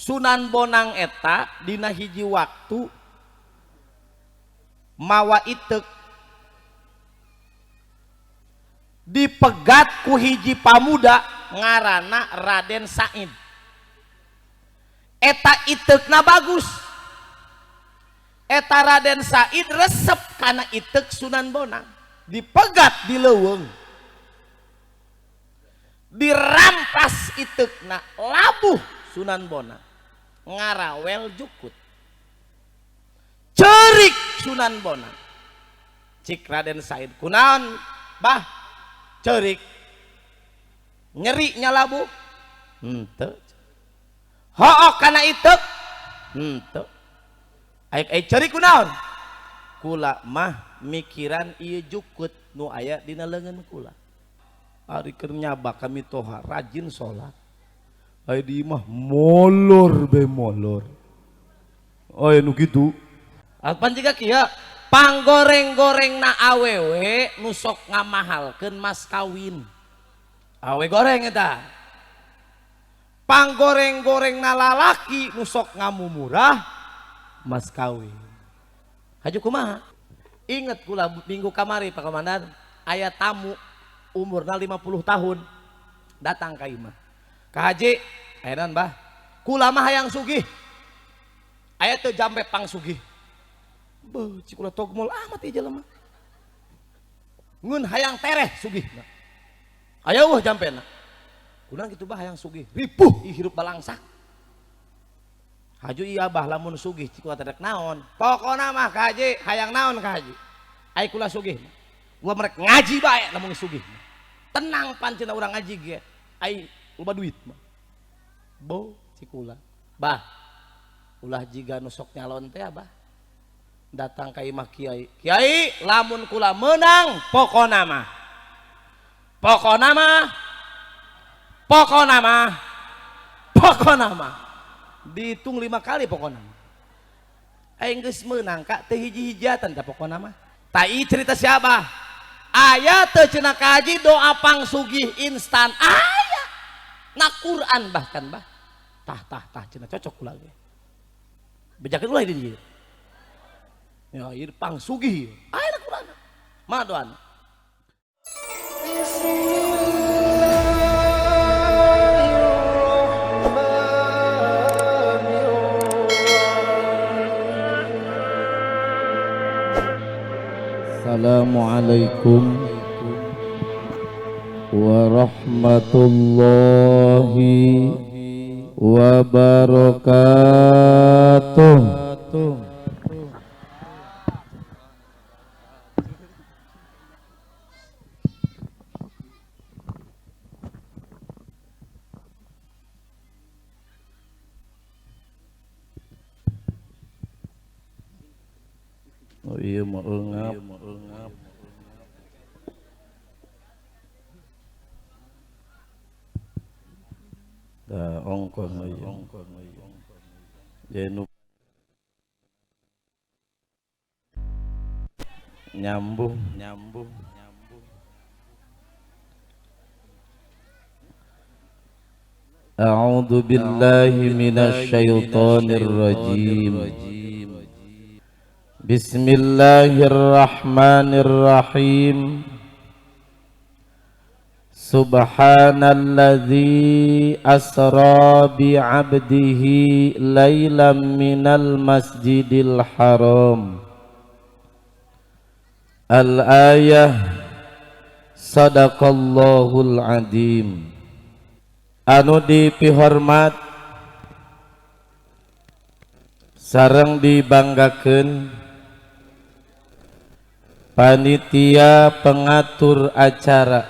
Sunan Bonang eta dina hiji waktu mawa itek dipegat ku hiji pamuda ngaranna Raden Said. Eta itekna bagus. Eta Raden Said resep kana itek Sunan Bonang, dipegat di leuweung, dirampas itekna, labuh Sunan Bonang ngarawel jukut, cerik Sunan Bonang. Cik Raden Said, kunaon bah cerik, nyeri nyalabu henteu, hook kana itek henteu, ai cerik kunaon, kula mah mikiran ieu jukut nu aya dina leungeun kula, ari keur nyaba kami toha rajin salat, ai di mah molor be molor, aya nu kitu. Alpan jiga kieu panggoreng-gorengna awewe nu sok ngamahalkeun mas kawin, awe goreng eta. Panggoreng-gorengna lalaki nu sok ngamumurah mas kawin. Haju kumaha? Inget kula minggu kamari Pak Komandan, aya tamu umurna 50 tahun datang ka imah. Ka haji, ayeuna Mbah, kula mah hayang sugih. Aya teu jambe pang sugih. Beuh, cik kula togmol amat ieu jelema. Ngun hayang tereh sugihna. Aya eueuh jampena. Kunaon kitu Bah hayang sugih, ripuh ieu hirup balangsak. Haju iya Bah lamun sugih cik kula tedek naon. Pokona mah ka haji hayang naon ka haji. Ai kula sugih. Gua merek ngaji bae lamun sugih. Tenang pancena urang ngaji ge. Ai loba duit mah. Bo cik kula. Bah, ulah jiga nu sok nyalon teh Abah. Datang ka imah kiai. Kiai, lamun kula menang pokona mah. Pokona mah. Dihitung 5 kali pokona mah. Aing geus meunang Kak teh hiji-hijatan tah pokona mah. Tai cerita siapa? Aya teu cenah kaji doa pang sugih instan. Aya. Na Quran bahkan Bah. Tah cenah cocok kula ge. Bejakeun ulah di dieu. Ya ieu pang sugih. Aya na Quran. Mana doana? Assalamualaikum warahmatullahi wabarakatuh. Oh iya mau ngap. Dah ongkos jenu nyambung. A'udzu billahi minasy syaithanir rajim. Bismillahirrahmanirrahim. Subhanalladzi asra bi'abdihi lailam minal masjidil haram. Al-ayah. Sadaqallahul adim. Anu dipihormat sareng dibanggakeun panitia pengatur acara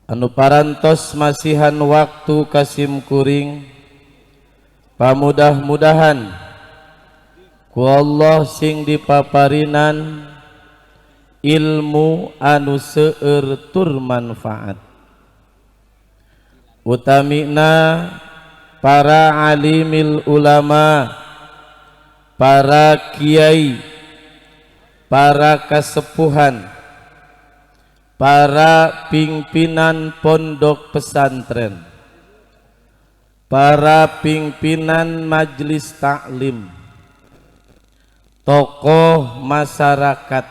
anu parantos masihan waktu kasim kuring, pamudah-mudahan ku Allah sing dipaparinan ilmu anu seueur tur manfaat, utamina para alimil ulama, para kiai, para kasepuhan, para pimpinan pondok pesantren, para pimpinan majelis taklim, tokoh masyarakat,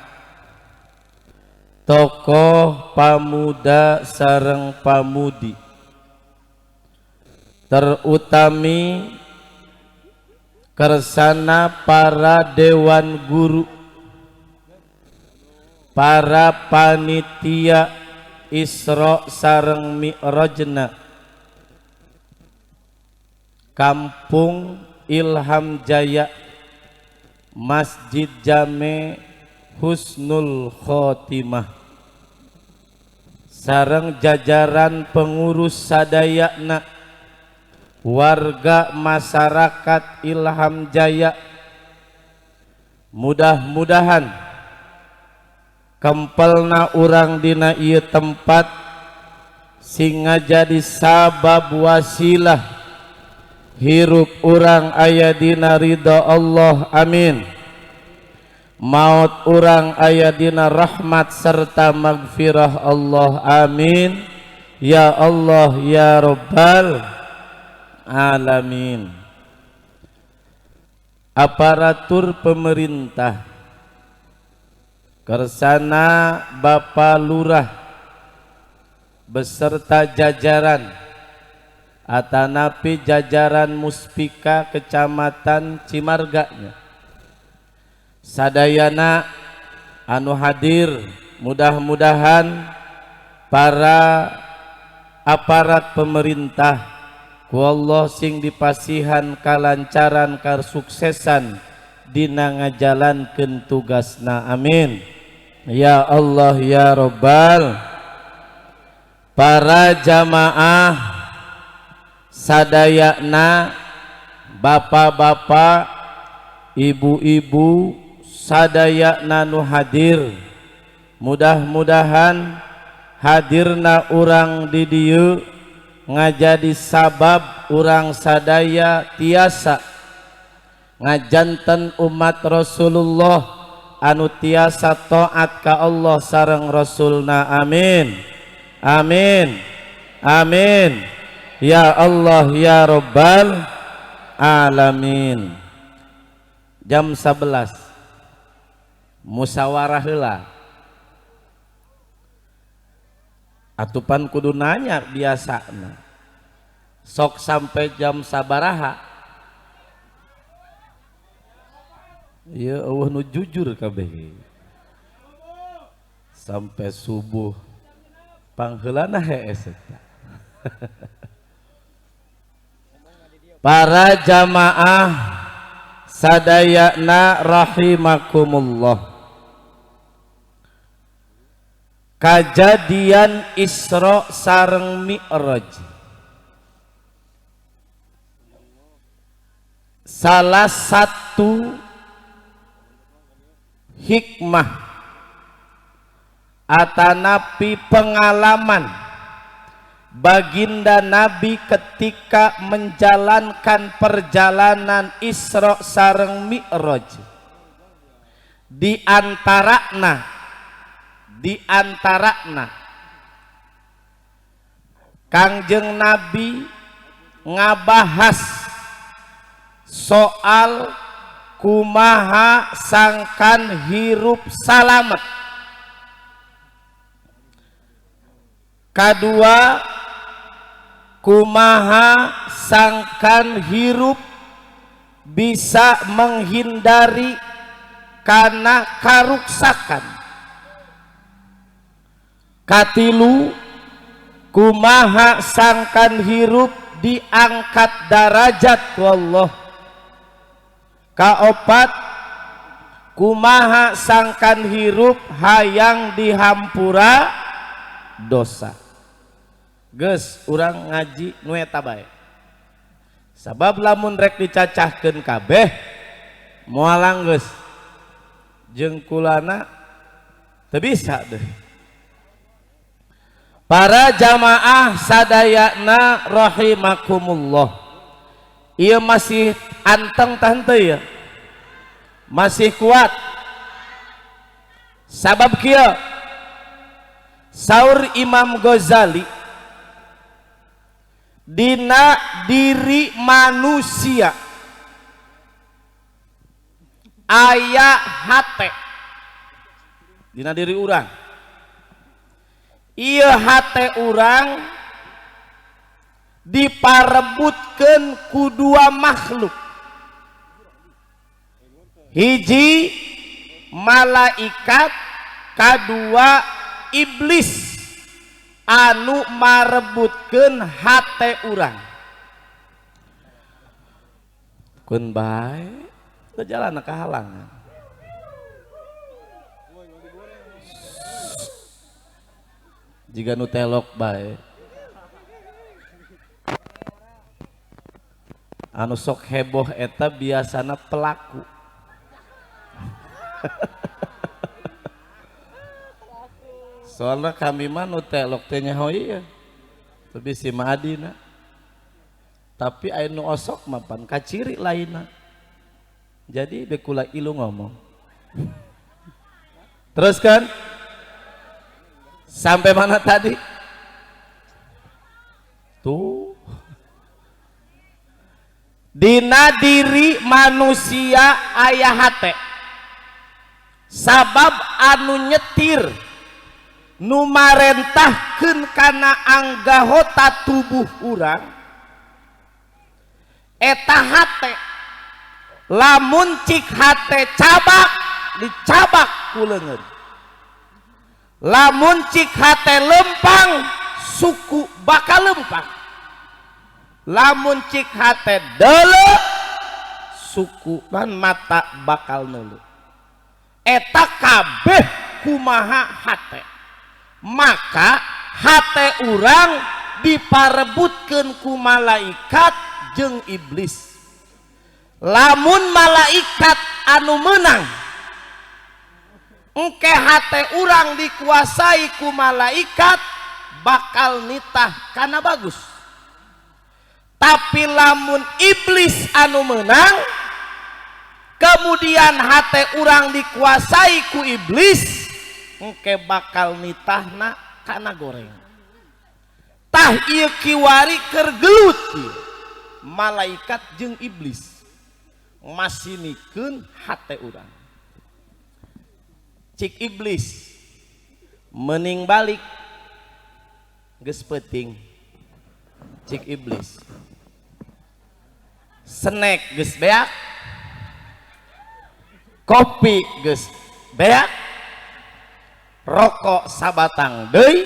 tokoh pamuda sareng pamudi, terutami kersana para dewan guru, para panitia Isra sareng Mi'rajna Kampung Ilham Jaya Masjid Jame Husnul Khotimah sareng jajaran pengurus sadayana warga masyarakat Ilham Jaya, mudah-mudahan kempelna urang dina ieu tempat singa jadi sabab wasilah hirup urang aya dina ridha Allah, amin. Maut urang aya dina rahmat serta magfirah Allah, amin. Ya Allah ya Rabbal alamin. Aparatur pemerintah kersana Bapak Lurah beserta jajaran atanapi jajaran Muspika Kecamatan Cimarganya, sadayana anu hadir, mudah-mudahan para aparat pemerintah ku Allah sing dipasihan kalancaran karsuksesan dina ngajalankeun tugasna, amin. Ya Allah ya Rabbal. Para jamaah sadayana, bapak-bapak, ibu-ibu sadayana nu hadir, mudah-mudahan hadirna urang di dieu ngajadi sabab urang sadaya tiasa ngajanten umat Rasulullah anu tiasa taat ka Allah sareng Rasulna, amin. Amin. Amin. Ya Allah ya Rabbal alamin. Jam 11 musyawarah heula. Atupan kudu nanya biasana. Sok sampai jam sabaraha? Ya Allah nu jujur kabeh. Sampai subuh. Pangheulana hees eta. Para jamaah sadayana rahimakumullah. Kajadian Isra sareng Mi'raj salah satu hikmah atanapi pengalaman baginda Nabi ketika menjalankan perjalanan Isra sareng Mi'raj. Di antarana Kangjeng Nabi ngabahas soal kumaha sangkan hirup salamet. Kedua, kumaha sangkan hirup bisa menghindari karena karuksakan. Katilu, kumaha sangkan hirup diangkat darajat ku Allah. Kaopat, kumaha sangkan hirup hayang dihampura dosa. Geus urang ngaji nu eta bae. Sabab lamun rek dicacahkeun kabeh moalang geus jengkulana teu bisa deh. Para jamaah sadayana rahimakumullah. Ieu masih anteng tah henteu ya? Masih kuat. Sabab kieu saur Imam Ghazali dina diri manusia aya hate dina diri urang. Ieu hate urang diparebutkeun ku dua makhluk, hiji malaikat, kadua iblis anu marebutkeun hate urang. Kun bae ke jalan ke halangan. Jika nu telok bae anu sok heboh eta biasana pelaku. Soalnya kami mah nu telok teh nyaho ieu tapi si Madina, tapi aya nu osok mah pan kaciri lainna. Jadi bekula ilu ngomong. Terus kan sampai mana tadi tuh dina diri manusia aya hate, sabab anu nyetir nu marentahkeun kana anggota tubuh urang eta hate. Lamun cik hate cabak dicabak ku leungeun, lamun cik hate lempang suku bakal lempang, lamun cik hate deuleu suku dan mata bakal neuleuh. Eta kabeh kumaha hate. Maka hate urang diparebutkeun ku malaikat jeung iblis. Lamun malaikat anu menang, engke hate urang dikuasai ku malaikat bakal nitah kana bagus. Tapi lamun iblis anu menang, kemudian hate urang dikuasai ku iblis, engke bakal nitahna kana goreng. Tah ieu kiwari keur gelut ieu malaikat jeung iblis masinikeun hate urang. Cik iblis mending balik geus peuting. Cik iblis snack geus beak, kopi geus beak, rokok sabatang deui.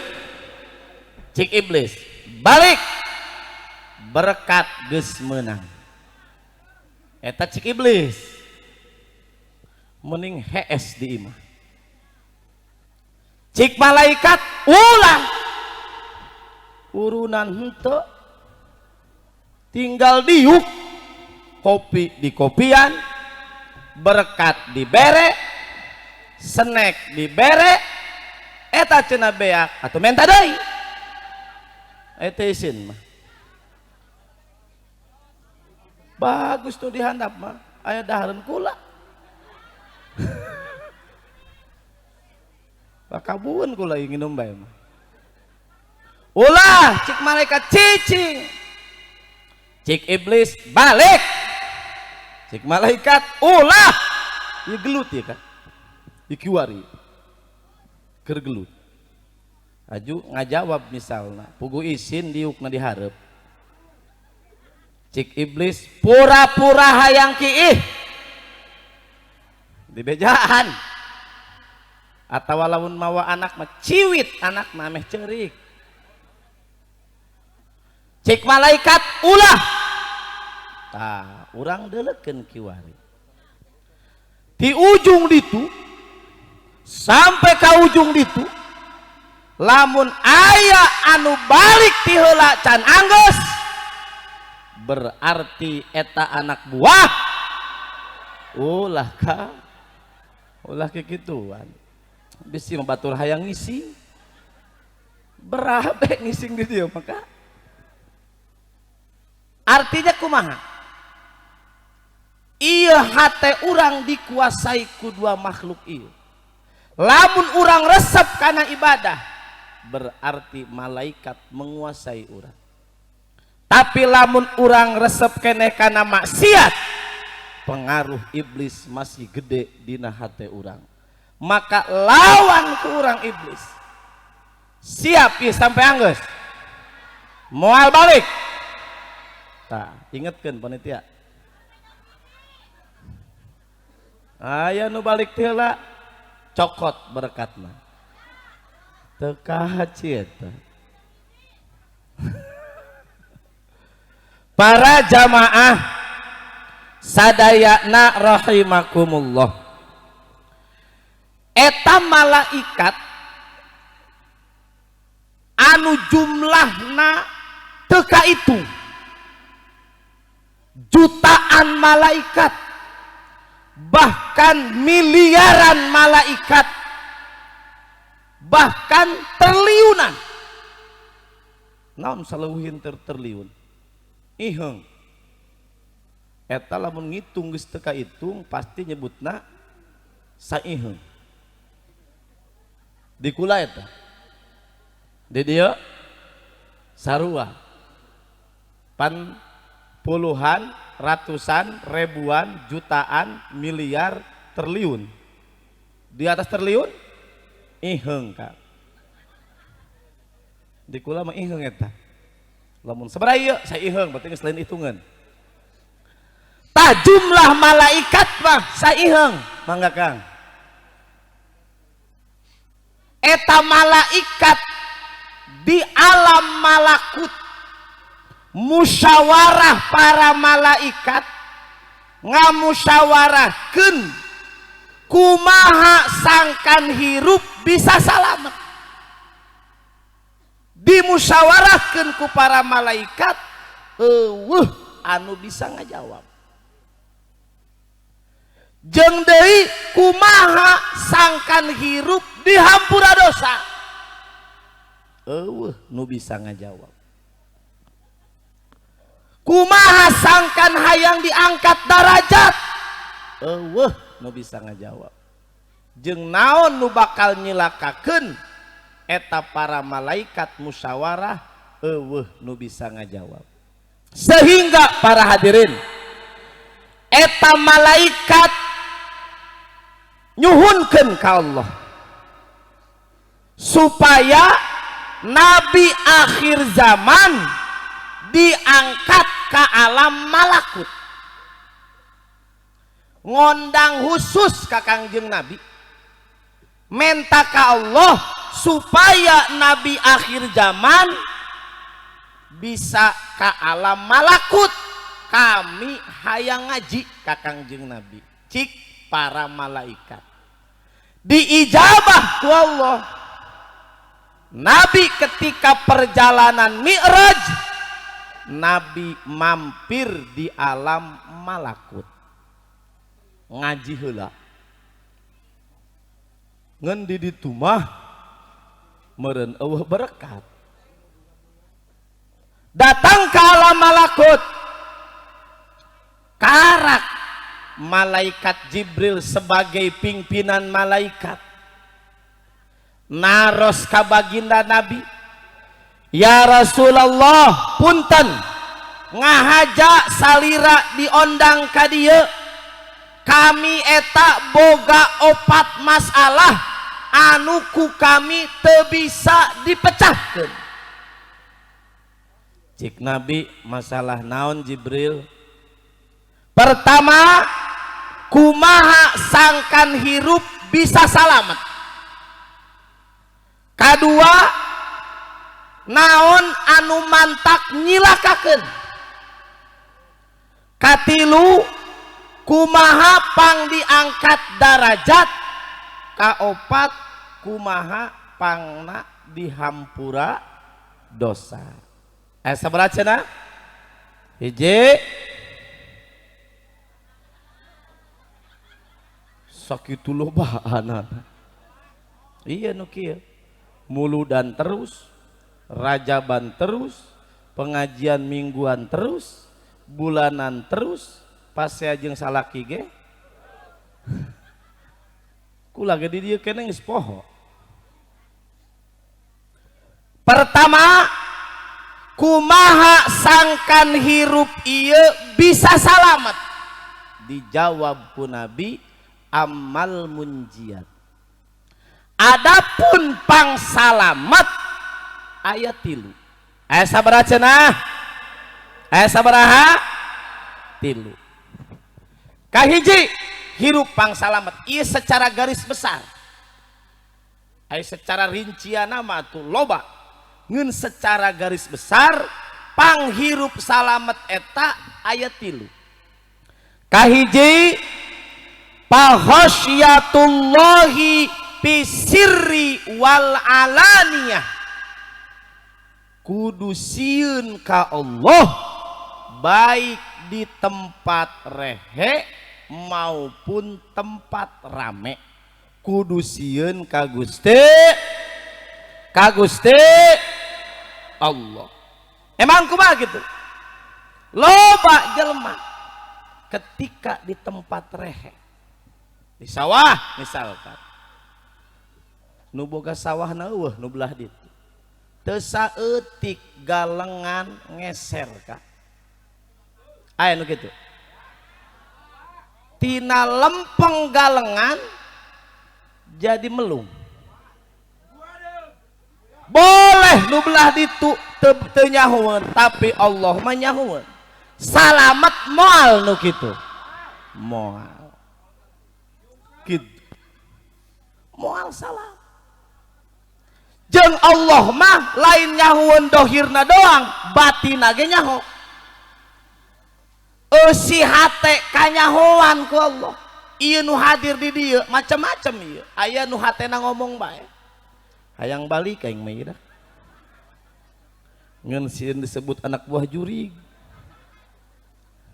Cik iblis balik berkat geus meunang. Eta cik iblis mending hees di imah. Cik malaikat ulah urunan henteu tinggal diuk, kopi di kopian, berkat dibere, snack dibere, eta cenah beak atuh menta deui. Eta isin mah bagus tuh dihandap mah aya dahareun kula. Pakabueun kula nginum bae mah. Ulah cik malaikat cicing. Cik iblis balik. Cik malaikat ulah. Ieu gelut ya kan. Dikiwari. Keur gelut. Aju ngajawab misalna, pugu isin diukna dihareup. Cik iblis pura-pura hayang kiih di bejaan atawa lamun mawa anak mah ciwit anak mah meh ceurik. Cik malaikat ulah tah urang deuleukeun kiwari di ujung ditu sampai ka ujung ditu lamun aya anu balik ti heula can anggeus berarti eta anak buah. Ulah ka ulah kekituan bisi batur hayang ngising berabe ngising di dieu maka artinya kumaha ieu hate urang dikuasai ku dua makhluk ieu. Lamun urang resep kana ibadah berarti malaikat menguasai urang. Tapi lamun urang resep keneh kana maksiat, pengaruh iblis masih gede dina hate urang. Maka lawan ku urang iblis. Siap ya sampai anggeus. Moal balik. Tah, ingetkeun panitia. Aya nu balik teh heula cokot berkatna. Teu kahaci eta. Para jamaah sadayana rahimakumullah. Eta malaikat anu jumlahna teu kaitung. Jutaan malaikat, bahkan miliaran malaikat, bahkan triliunan. Naon saleuwih triliun? Iheung. Eta lamun ngitung geus teu kaitung pasti nyebutna saiheung. Di kula eta. Di dieu sarua. Pan puluhan, ratusan, ribuan, jutaan, miliar, triliun. Di atas triliun iheung ka. Di kula mah iheung eta. Lamun sabaraha ieu saiheung berarti geus lain hitungan. Tah jumlah malaikat mah saiheung mangga Kang. Eta malaikat di alam malakut musyawarah para malaikat ngamusyawarahkeun kumaha sangkan hirup bisa salamet. Dimusyawarahkeun ku para malaikat eueuh anu bisa ngajawab. Jeung deui kumaha sangkan hirup dihampura dosa. Eueuh nu bisa ngajawab. Kumaha sangkan hayang diangkat darajat. Eueuh nu bisa ngajawab. Jeung naon nu bakal nyilakakeun eta para malaikat musyawarah, eueuh nu bisa ngajawab. Sehingga para hadirin, eta malaikat nyuhunkeun ka Allah supaya nabi akhir zaman diangkat ke alam malakut. Ngondang khusus ka Kangjeng Nabi, menta ka Allah supaya nabi akhir zaman bisa ka alam malakut. Kami hayang ngaji ka Kangjeng Nabi, cik para malaikat diijabah ku Allah. Nabi ketika perjalanan Mi'raj, Nabi mampir di alam malakut ngaji heula. Ngan di ditu mah meureun eueuh berkat. Datang ke alam malakut, karak malaikat Jibril sebagai pimpinan malaikat naros ka baginda Nabi, ya Rasulullah punten ngahaja salira diondang ka dieu, kami eta boga opat masalah anu ku kami teu bisa dipecahkeun. Cik Nabi, masalah naon Jibril? Pertama, kumaha sangkan hirup bisa salamet. Kadua, naon anu mantak nyilakakeun. Katilu, kumaha pang diangkat darajat. Kaopat, kumaha pangna dihampura dosa. Sabaraha cenah? Hiji, sakitu lobaan. Iya nu kieu. Muludan terus, rajaban terus, pengajian mingguan terus, bulanan terus, pasea jeung salaki ge. Kula ge di dieu keneh geus poho. Pertama, kumaha sangkan hirup ieu bisa salamet? Dijawab ku Nabi, amal munjiat. Adapun pang salamet aya 3. Aya sabaraha cenah? Aya sabaraha? 3. Kahiji hirup pang salamet ieu secara garis besar. Aya secara rincian nama tuh loba. Ngeun secara garis besar panghirup salamet eta aya 3. Kahiji pahosyatullahi pisirri wal alaniyah, kudu sieun ka Allah baik di tempat rehe maupun tempat rame, kudu sieun ka Gusti Allah. Emang kumaha gitu? Loba jelema ketika di tempat rehe, di sawah misalkan, nu boga sawahna eueuh nu belah ditu, teu saeutik galengan ngeser ka, aya nu kitu. Tina lempeng galengan jadi melung. Boleh nu belah ditu teu nyahoeun, tapi Allah mah nyahoeun. Salamet moal nu kitu. Moal. Kitu. Moal salam. Jeung Allah mah lain nyahoeun dohirna doang, batinna ge nyaho. Eusi hate kanyahoan ku Allah. Ieu nu hadir di dieu macam-macam ieu. Aya nu hatena ngomong bae. Hayang balik aing mah ieu dah. Ngeun sieun disebut anak buah jurig.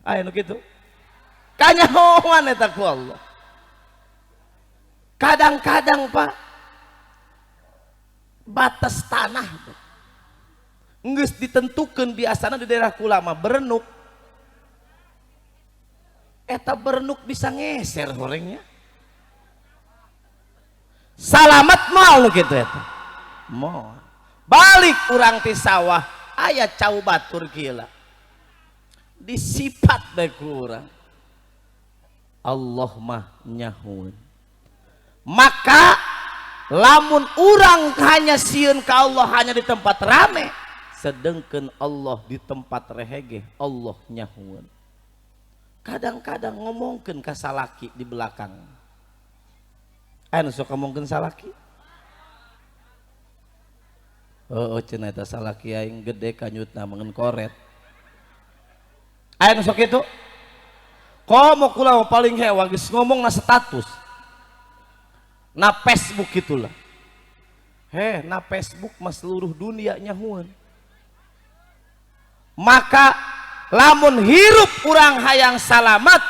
Aya nu kitu. Kanyahoan eta ku Allah. Kadang-kadang Pak batas tanah geus ditentukeun biasana di daerah kulama berenuk. Eta berenuk bisa ngeser horengnya. Salamet moal nu kitu eta. Moal. Balik urang ti sawah aya cau batur gila. Disipat bae ku urang. Allah mah nyahoeun. Maka lamun urang hanya sieun ka Allah hanya di tempat rame, sedengkeun Allah di tempat rehege Allah nyahoeun. Kadang-kadang ngomongkeun ka salaki di belakang. Anu sok ngomongkeun salaki? Oh cenah eta salaki aing gede kanyutna mengeun koret. Anu sok kitu? Komo kula paling hewa geus ngomongna status. Na Facebook itulah. Na Facebook mah seluruh dunia nyahuan. Maka lamun hirup urang hayang salamet,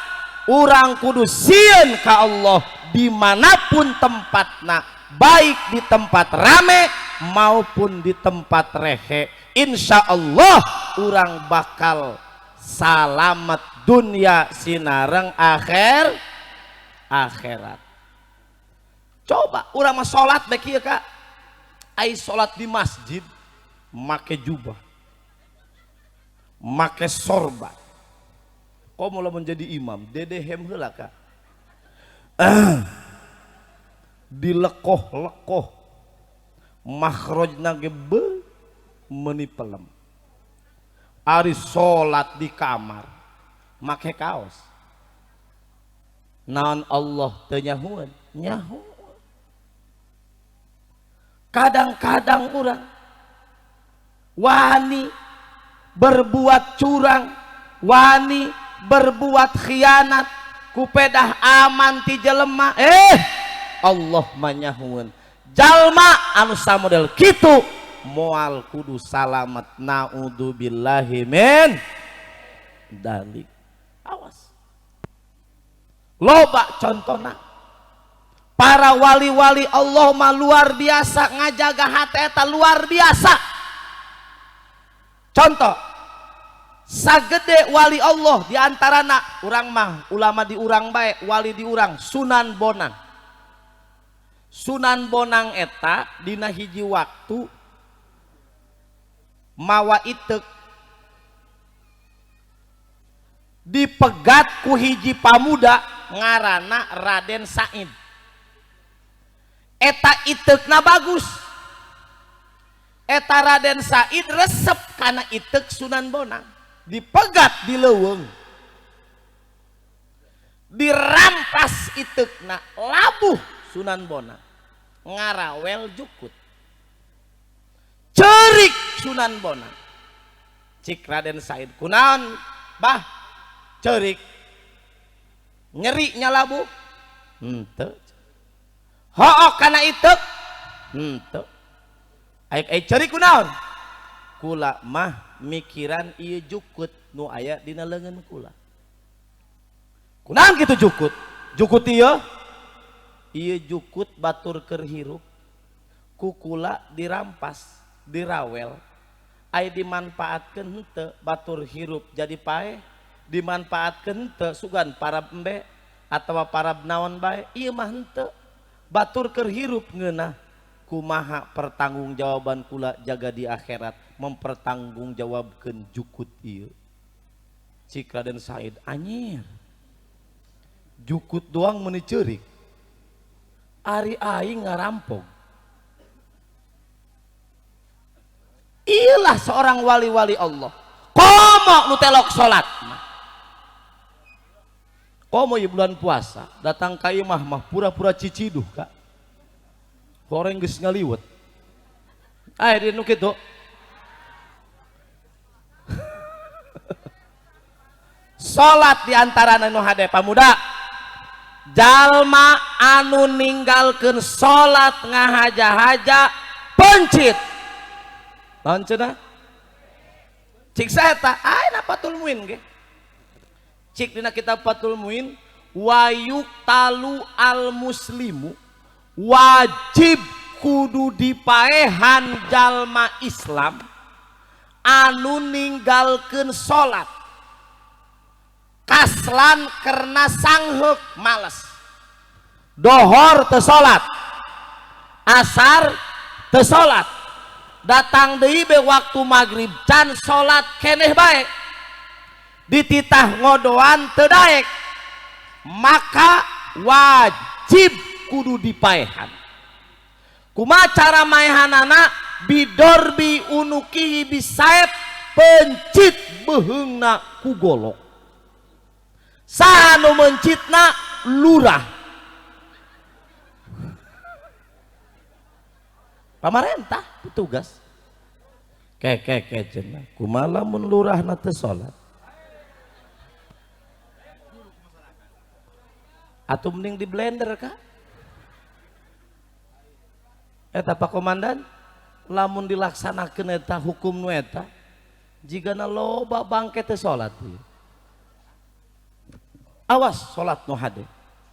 urang kudu sieun ka Allah dimanapun tempatna, baik di tempat rame maupun di tempat rehe. Insya Allah urang bakal salamet dunia sinareng akhirat. Coba urang mah salat bae kieu Kak. Ai salat di masjid make jubah. Make sorban. Komo lamun jadi imam, dedehem heula Kak. Dilekoh-lekoh. Makhrajna ge meuni pelem. Ari salat di kamar make kaos. Naon Allah teu nyahoeun? Nyahoeun. Kadang-kadang urang wani berbuat curang, wani berbuat khianat, kupedah aman ti jelema, Allah mah nyahoeun. Jalma anu samodel kitu moal kudu salamet, naudzubillahi min dalik. Awas. Loba contona. Para wali-wali Allah mah luar biasa ngajaga hati eta luar biasa. Contoh, sagede wali Allah diantarana urang mah ulama di urang bae, wali di urang Sunan Bonang. Sunan Bonang eta dina hiji waktu mawa itek dipegat ku hiji pamuda ngaranna Raden Said. Eta itekna bagus. Eta Raden Said resep kana itek Sunan Bonang, dipegat di leuweung, dirampas itekna, labuh Sunan Bonang, ngarawel jukut, cerik Sunan Bonang. Cik Raden Said, kunaon bah cerik, nyeri nya labuh henteu, hook kana itek henteu. Ai cerik kunaon? Kula mah mikiran ieu jukut nu aya dina leungeun kula. Kunaon kitu jukut? Jukut ieu jukut batur keur hirup ku kula dirampas, dirawel. Ai dimanfaatkeun henteu batur hirup jadi paeh, dimanfaatkeun henteu sugan parab embe atawa parab naon bae, ieu mah henteu. Batur keur hirup ngeunah. Kumaha pertanggungjawaban kula jaga di akhirat mempertanggungjawabkeun jukut ieu. Cik Raden Said, anyir jukut doang meuni ceurik, ari aing ngarampok. Iyalah seorang wali-wali Allah. Komo nu telok salat mah, komo ieu bulan puasa datang ka imah mah pura-pura ciciduh Kak. Goreng geus ngaliwet. Aya di nu kitu. Salat di antara nu hade pamuda. Jalma anu ninggalkeun salat ngahaja-haja pencit. Naon cenah? Cik saeta ayeuna Fathul Muin ge. Cik dina kitab Fathul Muin wa yuqtalu al muslimu, wajib kudu dipaehan jalma Islam anu ninggalkeun salat kaslan karena sangheuk males. Dohor teu salat, asar teu salat, datang deui be waktu magrib can salat keneh bae, dititah ngodoan teu daek, maka wajib kudu dipaehan. Kumaha cara maehanana? Bidorbi unukihi bisaep, pencit beheungna ku golok. Saha nu mencitna? Lurah, pamarentah, petugas. Ke cenah kumaha lamun lurahna teu salat? Atuh mending di blender Kak. Eta Pak Komandan, lamun dilaksanakeun eta hukum nu eta, jigana loba bangke teu salat ieu. Awas salat nu hade.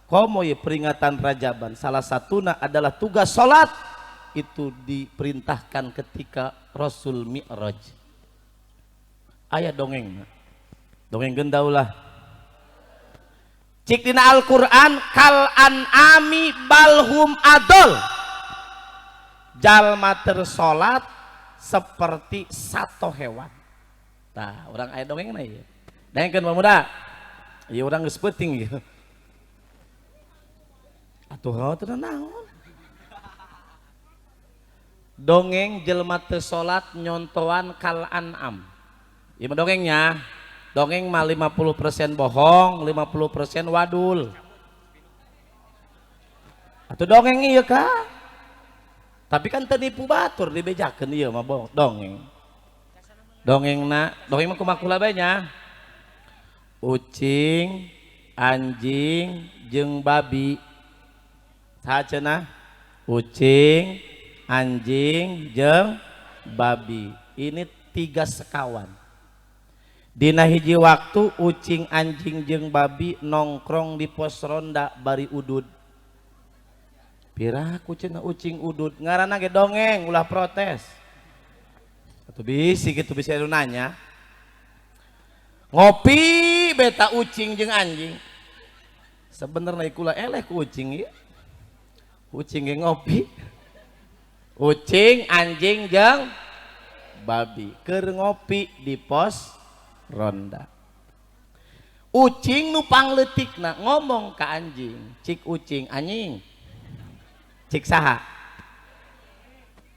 Komo ye peringatan Rajaban, salah satuna adalah tugas salat itu diperintahkan ketika Rasul Mi'raj. Aya dongeng. Dongeng gendaulah. Cik dina Al-Quran kal an'ami balhum adol, jalma tersolat seperti sato hewan. Tah orang aya dongengna ieu. Dengkeun pemuda. Ieu urang geus peuting ieu. Atuh teu naon. Dongeng jelma teu salat nyontoan kal an'am. Ieu dongengnya. Dongeng mah 50% bohong, 50% wadul. Atuh dongeng ieu Kak. Tapi kan teu nipu batur dibejakeun ieu mah dongeng. Dongengna, dongeng mah kumaha kula bae nya. Ucing, anjing, jeung babi. Saha cenah? Ucing, anjing, jeung babi. Ini 3 sekawan. Dina hiji waktu ucing, anjing, jeung babi nongkrong di pos ronda bari udud. Piraku cenah ucing udud, ngaranna ge dongeng ulah protes. Atuh bisi kitu bisa anu nanya. Ngopi beta ucing jeung anjing. Sebenarnya kula eleh ku ucing ieu. Ucing ge ngopi. Ucing, anjing, jeung babi keur ngopi di pos ronda. Ucing nu pangleutikna ngomong ka anjing, cik ucing, anjing cik saha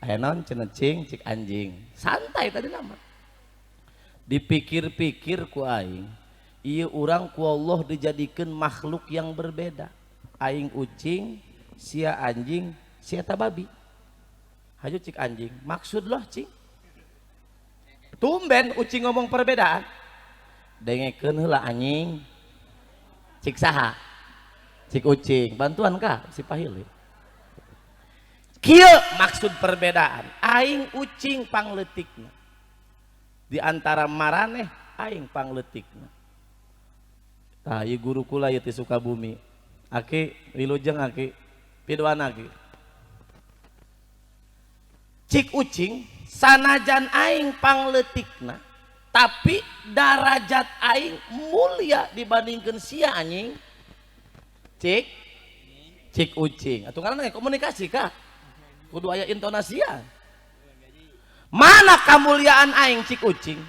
aya naon cenah cing cik anjing, santai tadi nama. Dipikir-pikir ku aing, ieu urang ku Allah dijadikeun makhluk yang berbeda. Aing ucing, sia anjing, sia eta babi. Hayu cik anjing, maksud loh cing. Tumben ucing ngomong perbedaan. Dengekeun heula anjing. Cik saha? Cik ucing, bantuan kah si Pahili? Kieu maksud perbedaan. Aing ucing pangleutikna. Di antara maraneh aing pangleutikna. Tah ieu guru kula ieu ti Sukabumi. Aki wilujeng aki pidoan aki. Cik ucing sanajan aing pangleutikna tapi darajat aing mulia dibandingkan sia anjing cik ucing. Atuh ngaranna komunikasi kah kudu aya intonasian. Mana kemuliaan aing cik ucing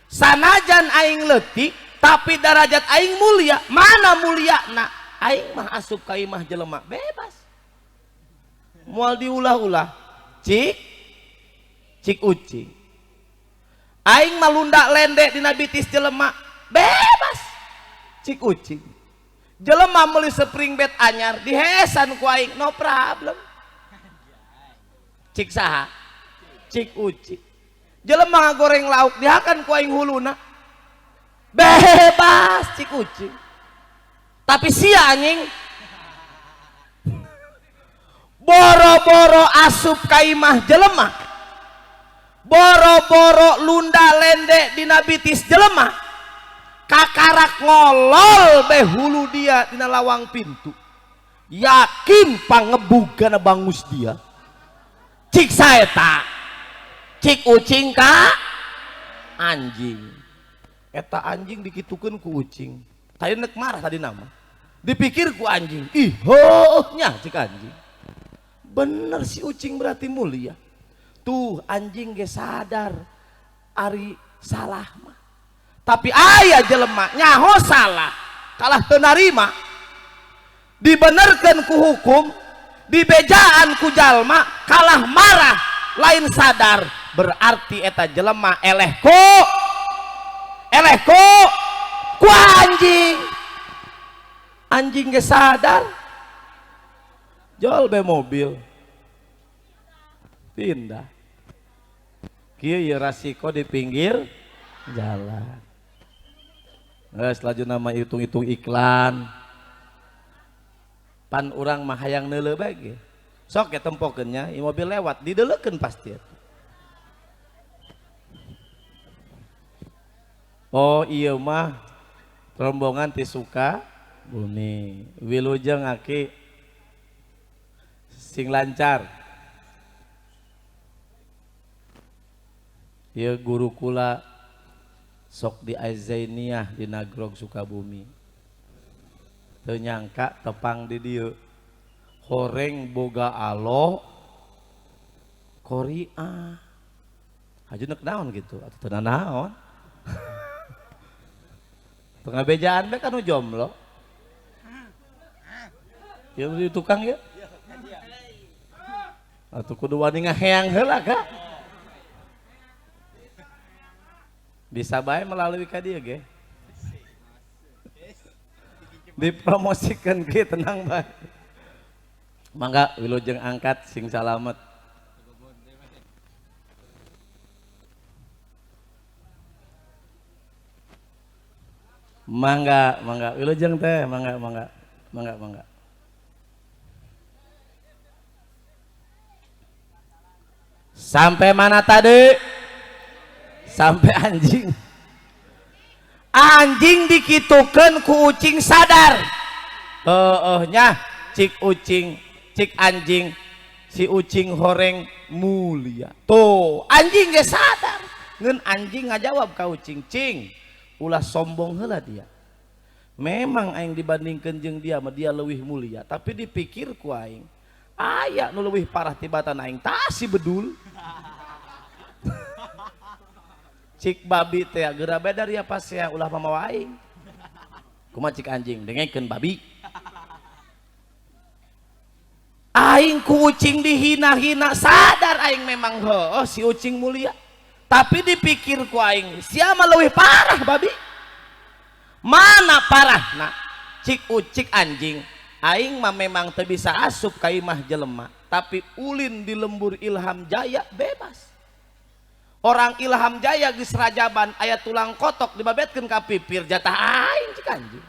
sanajan aing leutik tapi darajat aing mulia. Mana muliana aing mah asup ka imah jelema bebas moal diulah-ulah cik ucing. Aing malunda lende dina bitis jelema bebas cik ucing. Jelema meuli spring bed anyar dihesan ku aing no problem cik saha cik ucing. Jelema ngagoreng lauk dihakan ku aing huluna bebas cik ucing. Tapi sia anjing boro-boro asup ka imah jelema, boro-boro lunda lende dina bitis jelema, kakarak ngolol be hulu dia dina lawang pintu, yakin pangebugana bangus dia cik saeta cik ucing ka anjing. Eta anjing dikitukeun ku ucing tadi nek marah tadi nama dipikir ku anjing, ih hohnya cik anjing. Bener si ucing berarti mulia. Tuh anjing ge sadar ari salah mah. Tapi aya jelema nyaho salah kalah teu narima dibenerkeun ku hukum, dibejaan ku jalma kalah marah lain sadar, berarti eta jelema eleh ku anjing. Anjing ge sadar jol be mobil pindah kieu ieu rasiko di pinggir jalan. Geus laju nama hitung-hitung iklan pan urang mah hayang neuleuh bae ge sok ya tempokeun nya ieu mobil lewat dideuleukeun pasti. Oh ieu mah rombongan ti Sukabumi wilujeng aki sing lancar. Ieu guru kula sok di Aizainiyah di Nagrog Sukabumi. Teu nyangka tepang di dieu horeng boga alo Korea. Hajuneuk naon gitu atuh teu naon. Tengah bejaan bae kan jomblo. Ieu di tukang ya. Atuh kudu wani ngaheang heula ka. Bisa bae melalui ka dieu ge. Dipromosikan ge tenang bae. Mangga wilujeng angkat sing salamet. Mangga wilujeng teh mangga. Sampai mana tadi? Sampai anjing. Anjing dikitukeun ku ucing sadar. Nya cik ucing, cik anjing, si ucing horeng mulia. Tuh, anjing ge sadar. Ngeun anjing ngajawab ka ucing, "Cing, ulah sombong heula dia. Memang aing dibandingkeun jeung dia mah dia leuwih mulia, tapi dipikir ku aing aya nu leuwih parah tibatan aing tah si bedul." cik babi teh geura beda ya pas ya ulah mamawa aing kumaha cik anjing dengekeun babi aing ku ucing dihina-hina sadar aing memang heuh si ucing mulia tapi dipikir ku aing sia mah leuwih parah babi mana parahna cik ucik anjing aing mah memang teu bisa asup ka imah jelema tapi ulin di lembur Ilham Jaya bebas orang Ilham Jaya geus rajaban aya tulang kotok dibabetkeun ka pipir jatah aing cik anjing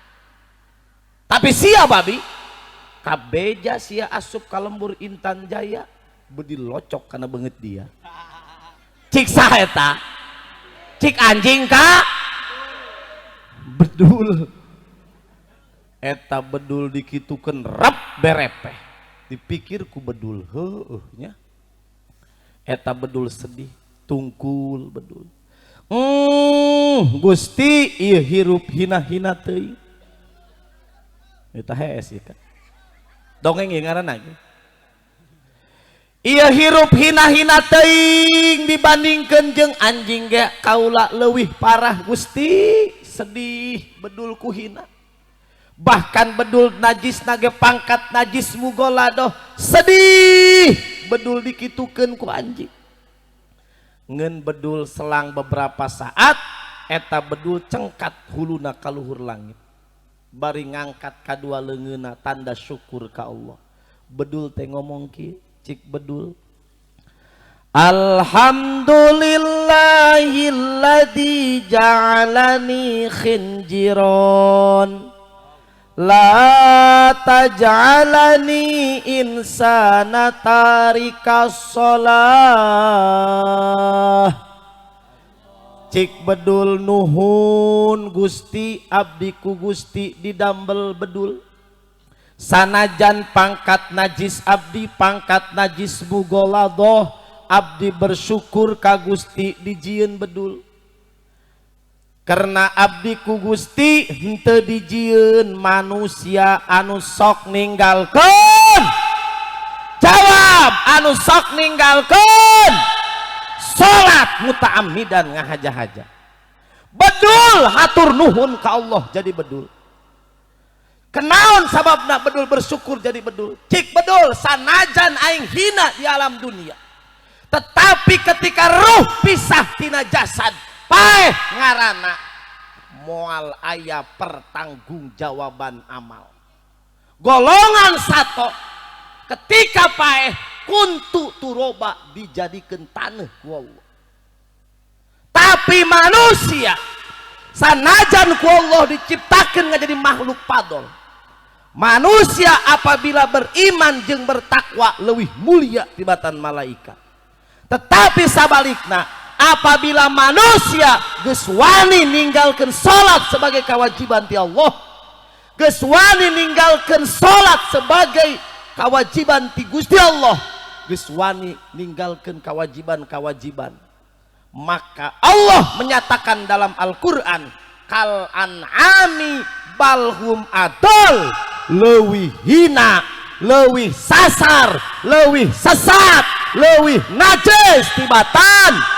tapi sia babi kabeja sia asup ka lembur Intan Jaya bedi locok kana beungeut dia cik saha eta cik anjing ka bedul eta bedul dikitukeun rep berepeh dipikir ku bedul heueuh nya eta bedul sedih tungkul bedul Gusti ieu hirup hina-hina teuing eta hees ieu kan dongeng ieu ngaranna ieu hirup hina-hina teuing dibandingkeun jeung anjing ge kaula leuwih parah Gusti sedih bedul ku hina bahkan bedul najis nage pangkat najis mugoladoh sedih bedul dikitukeun ku anjing ngeun bedul selang beberapa saat eta bedul cengkat huluna ka luhur langit bari ngangkat kadua leungeunna tanda syukur ka Allah bedul teh ngomong kieu cik bedul Alhamdulillahilladzi ja'alani khinjiron la taj'alani insana tarikas shalah cik bedul nuhun Gusti abdi ku Gusti didambel bedul sanajan pangkat najis abdi pangkat najis mugoladoh abdi bersyukur ka Gusti dijieun bedul karena abdi ku Gusti henteu dijieun manusia anu sok ninggalkeun jawab anu sok ninggalkeun salat mutaammidan ngahaja-haja bedul hatur nuhun ka Allah jadi bedul kenaon sababna bedul bersyukur jadi bedul cik bedul sanajan aing hina di alam dunia tetapi ketika ruh pisah tina jasad paeh ngaranna moal aya pertanggungjawaban amal golongan sato ketika paeh kuntu turoba dijadikeun taneuh ku Allah tapi manusia sanajan ku Allah diciptakeun ngajadi makhluk fadol manusia apabila beriman jeung bertakwa leuwih mulia tibatan malaikat tetapi sabalikna apabila manusia geus wani ninggalkeun salat sebagai kewajiban ti Allah geus wani ninggalkeun salat sebagai kewajiban ti Gusti Allah geus wani ninggalkeun kewajiban-kewajiban maka Allah menyatakan dalam Al-Qur'an kal an'ami balhum adol leuwih hina leuwih sasar leuwih sesat leuwih najis tibatan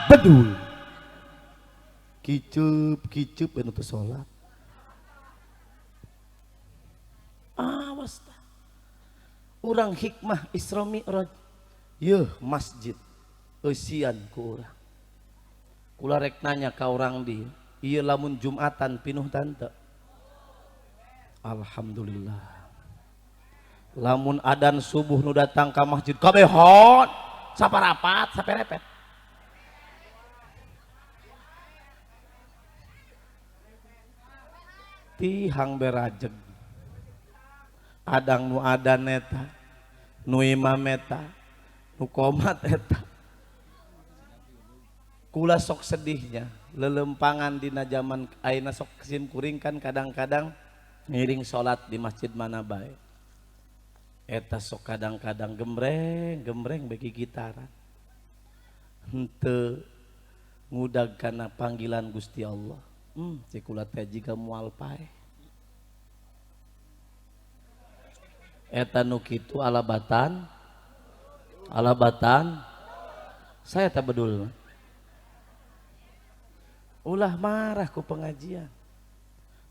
bedul kicup anu teu salat awas tah urang hikmah Isra Mi'raj yeuh masjid eusian ku urang kula rek nanya ka urang dieu ieu lamun Jumatan pinuh tante alhamdulillah lamun adan subuh nu datang ka masjid kabeh hot saparapat saperepet tihang berajeg adang nu adan eta nu imam eta nu qomat eta kula sok sedihnya lelempangan dina zaman ayeuna sok sim kuring kan kadang-kadang ngiring salat di masjid mana bae eta sok kadang-kadang gembreng bagi gitaran henteu ngudag kana panggilan Gusti Allah cek ulah teh jiga moal paeh eta nu kitu alabatan Saya tak bedul. Ulah marah ku pengajian.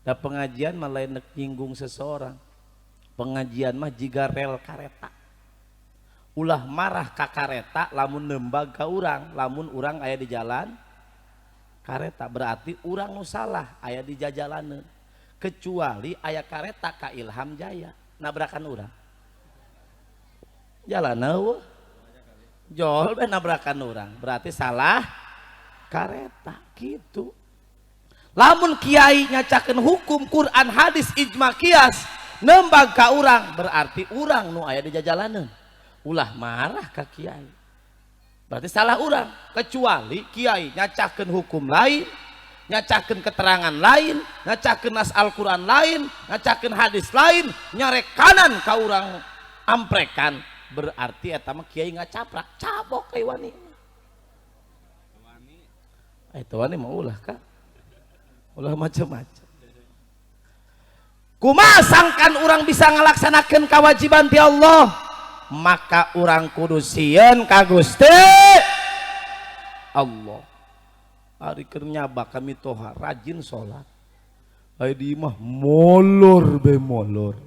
Da pengajian mah lain nek nyinggung seseorang. Pengajian mah jiga rel kareta. Ulah marah ka kareta lamun nembag ka urang, lamun urang aya di jalan kareta berarti urang nu salah aya di jajalaneun. Kecuali aya kareta ka Ilham Jaya nabrakan urang. Jalan eueuh. Jol be nabrakan urang, berarti salah kareta gitu. Lamun kiai nyacakeun hukum Quran hadis ijma kias nembag ka urang berarti urang nu aya di jajalaneun. Ulah marah ka kiai. Berarti salah urang, kecuali kiai nyacakeun hukum lain, nyacakeun keterangan lain, nyacakeun nas Al-Qur'an lain, nyacakeun hadis lain, nyarek kanan ka urang amprekan berarti eta mah kiai ngacaprak, cabok kai wani. Eta wani mah ulah ka. Ulah macam-macam. Kumaha sangkan urang bisa ngalaksanakeun kewajiban ti Allah? Maka urang kudu sieun ka Gusti Allah. Ari keur nyaba kami toha rajin salat. Aya di imah molor be molor.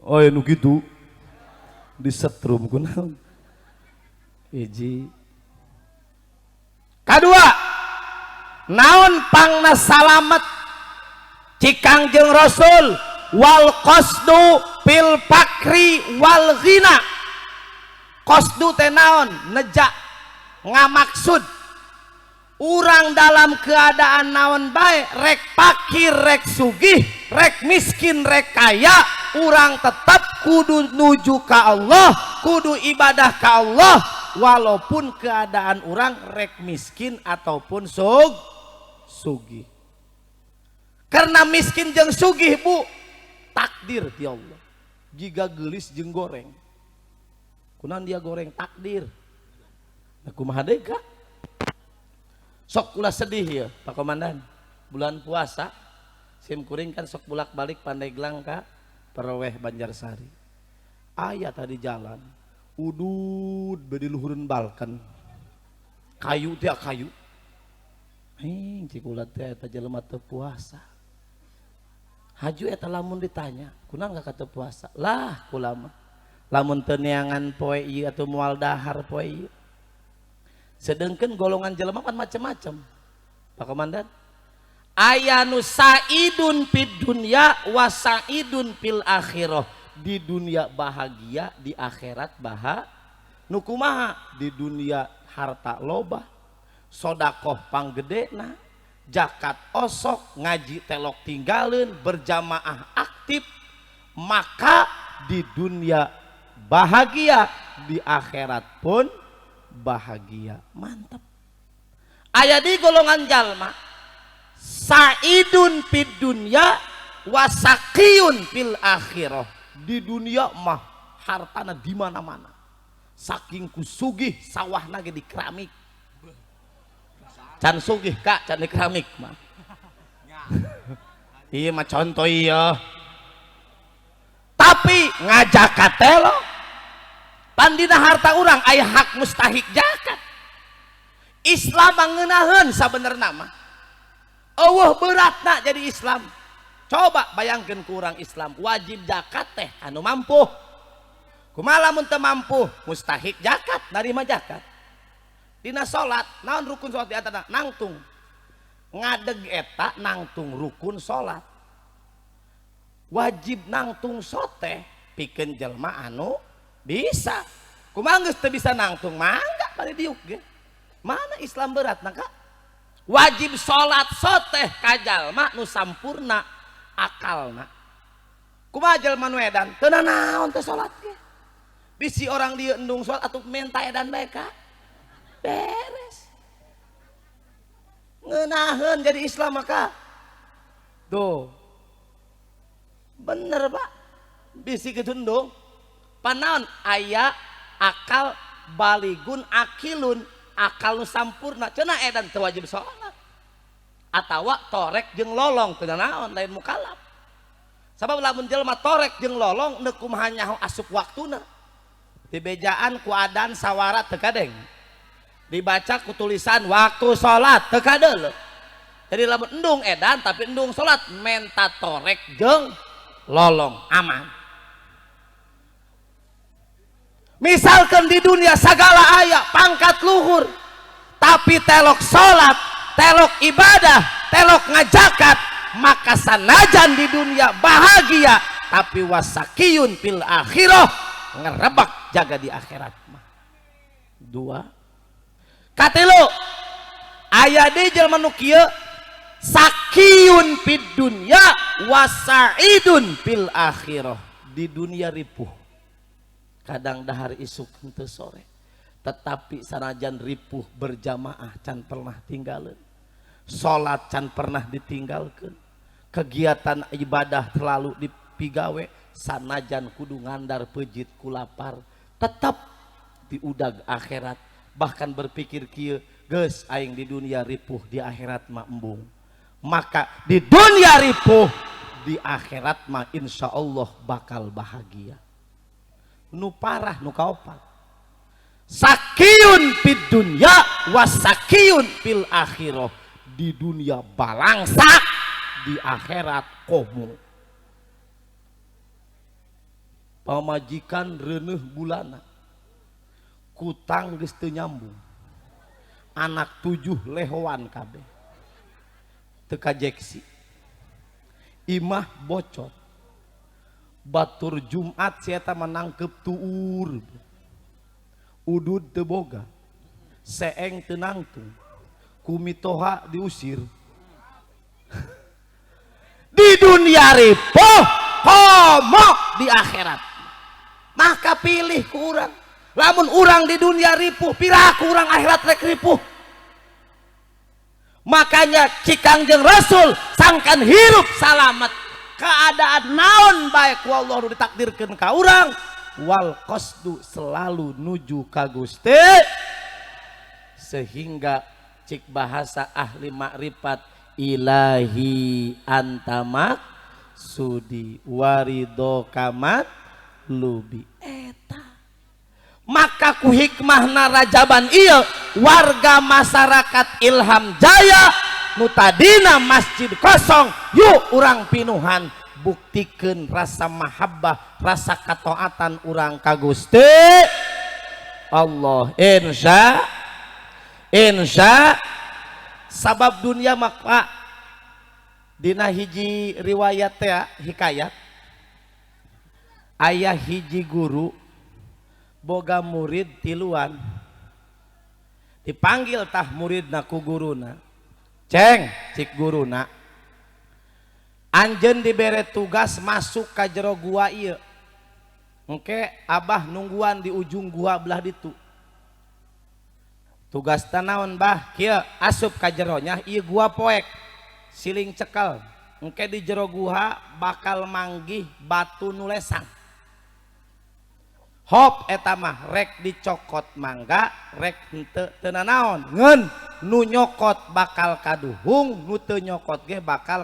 Aya nu kitu disetrum kunaon? Hiji. Kadua, naon pangna salamet Cikangjeng Rasul wal qasdu fil fakri wal ghina. Qasdu teh naon? Neja ngamaksud urang dalam keadaan naon bae, rek fakir rek sugih, rek miskin rek kaya, urang tetap kudu nuju ka Allah, kudu ibadah ka Allah walaupun keadaan urang rek miskin ataupun sugih. Karena miskin jeung sugih Bu takdir ti Allah. Jika gelis jeung goreng. Kunaon dia goreng takdir. Nah kumaha deui Kak? Sok ulah sedih ya Pak Komandan. Bulan puasa sim kuring kan sok bulak-balik Pandeglang ka Perweh Banjarsari. Aya tadi jalan udud bedi luhureun balkan. Kayu teh kayu. Cik ulah teh eta jelema teu puasa. Haju eta lamun ditanya, kunaon ka teu puasa? Lah kulama. Lamun teu neangan poe ieu atuh moal dahar poe ieu. Sedengkeun golongan jelema kan macam-macam. Pak Komandan. Aya nu saidun fid dunya wa saidun fil akhirah. Di dunia bahagia, di akhirat bahagia. Nu kumaha? Di dunia harta loba, sodakoh panggedena, zakat osok, ngaji telok tinggalin, berjamaah aktif, maka di dunia bahagia, di akhirat pun bahagia. Mantap. Aya di golongan jalma saidun fid dunya wasaqiyun fil akhirah. Di dunia mah hartana di mana-mana. Saking kusugih sawahna ge di keramik. Can sugih Kak, can di keramik mah. Iya mah contoh iya. Tapi ngajak telo pandina harta urang aya hak mustahik zakat. Islam ngeunaheun sabenerna mah. Eueuh beratna jadi Islam. Coba bayangkeun ku urang Islam wajib zakat teh anu mampu. Kumaha lamun teu mampu mustahik zakat, narima zakat. Dina salat naon rukun salat di antara nangtung. Ngadeg eta nangtung rukun salat. Wajib nangtung soteh pikeun jelema anu bisa. Kumaha geus teu bisa nangtung mangga bari diuk ge. Mana Islam beratna Kak? Wajib salat soteh ka jalma nu sampurna akalna. Kumaha jelema nu edan? Teu naon teh salat ge. Bisi orang dieu endung salat atuh menta edan bae Kak. Beres. Ngeunaheun jadi Islam maka. Tuh. Bener Pak. Bisi kitu endung. Panaon aya akal baligun akilun, akal nu sampurna. Cenah edan teu wajib salat. Atawa torek jeung lolong teu naon lain mukalaf. Sabab lamun jelema torek jeung lolong neuk kumaha nyaho asup waktuna. Dibejaan ku adan sawara teu kadeng. dibaca ku tulisan waktu sholat teu kadeuleu. Jadi lamun endung edan tapi endung sholat menta torek jeung lolong aman. Misalkan di dunia segala aya pangkat luhur tapi telok sholat, telok ibadah, telok ngajakat, maka sanajan di dunia bahagia tapi wasakiyun fil akhirah ngerebak jaga di akhirat mah. 2 katilu aya di jelema nu kieu sakiyun fid dunya wasaidun fil akhirah. Di dunia ripuh kadang dahar isuk henteu sore tetapi sanajan ripuh berjamaah can pernah tinggalin, salat can pernah ditinggalkeun, kegiatan ibadah terlalu dipigawe, sanajan kudu ngandar pejit kulapar tetap diudag akhirat. Bahkan berpikir kieu geus aing di dunia ripuh di akhirat mah embung, maka di dunia ripuh di akhirat mah insyaallah bakal bahagia. Nu parah nu kaopat sakiyun fid dunya wasakiyun fil akhirah. Di dunia balangsak, di akhirat komo. Pamajikan reuneuh bulana kutang geus teu nyambung, anak 7 lehoan kabeh teu kajeksi, imah bocor, batur Jumat si eta menangkep tuur, udud teu boga, seeng teu nangtung, kumitoha diusir. Di dunia ripuh komo di akhirat. Maka pilih ku urang, lamun urang di dunia ripuh piraku urang akhirat rek ripuh. Makanya cikang jeung Rasul sangkan hirup salamet keadaan naon bae ku Allah nu ditakdirkeun ka urang, wal qasdu selalu nuju ka Gusti, sehingga cik bahasa ahli makrifat ilahi antamak sudi warido kamat lubi eta. Maka ku hikmahna rajaban ieu warga masyarakat Ilham Jaya nu tadina masjid kosong, yuk urang pinuhan buktikeun rasa mahabbah, rasa kataatan urang ka Gusti Allah. Insya sabab dunia maka dina hiji riwayat ya hikayat ayah hiji guru boga murid tiluan, dipanggil tah muridna ku guruna, ceng cik guruna anjeun dibere tugas masuk ka jero gua ieu, engke abah nungguan di ujung gua belah ditu. Tugas naon bah kieu asup ka jeronya ieu gua poek siling cekal, engke di jero gua bakal manggih batu nu lesang. Hop eta mah rek dicokot mangga, rek henteu teu nanaon ngeun nu nyokot bakal kaduhung, nu teu nyokot ge bakal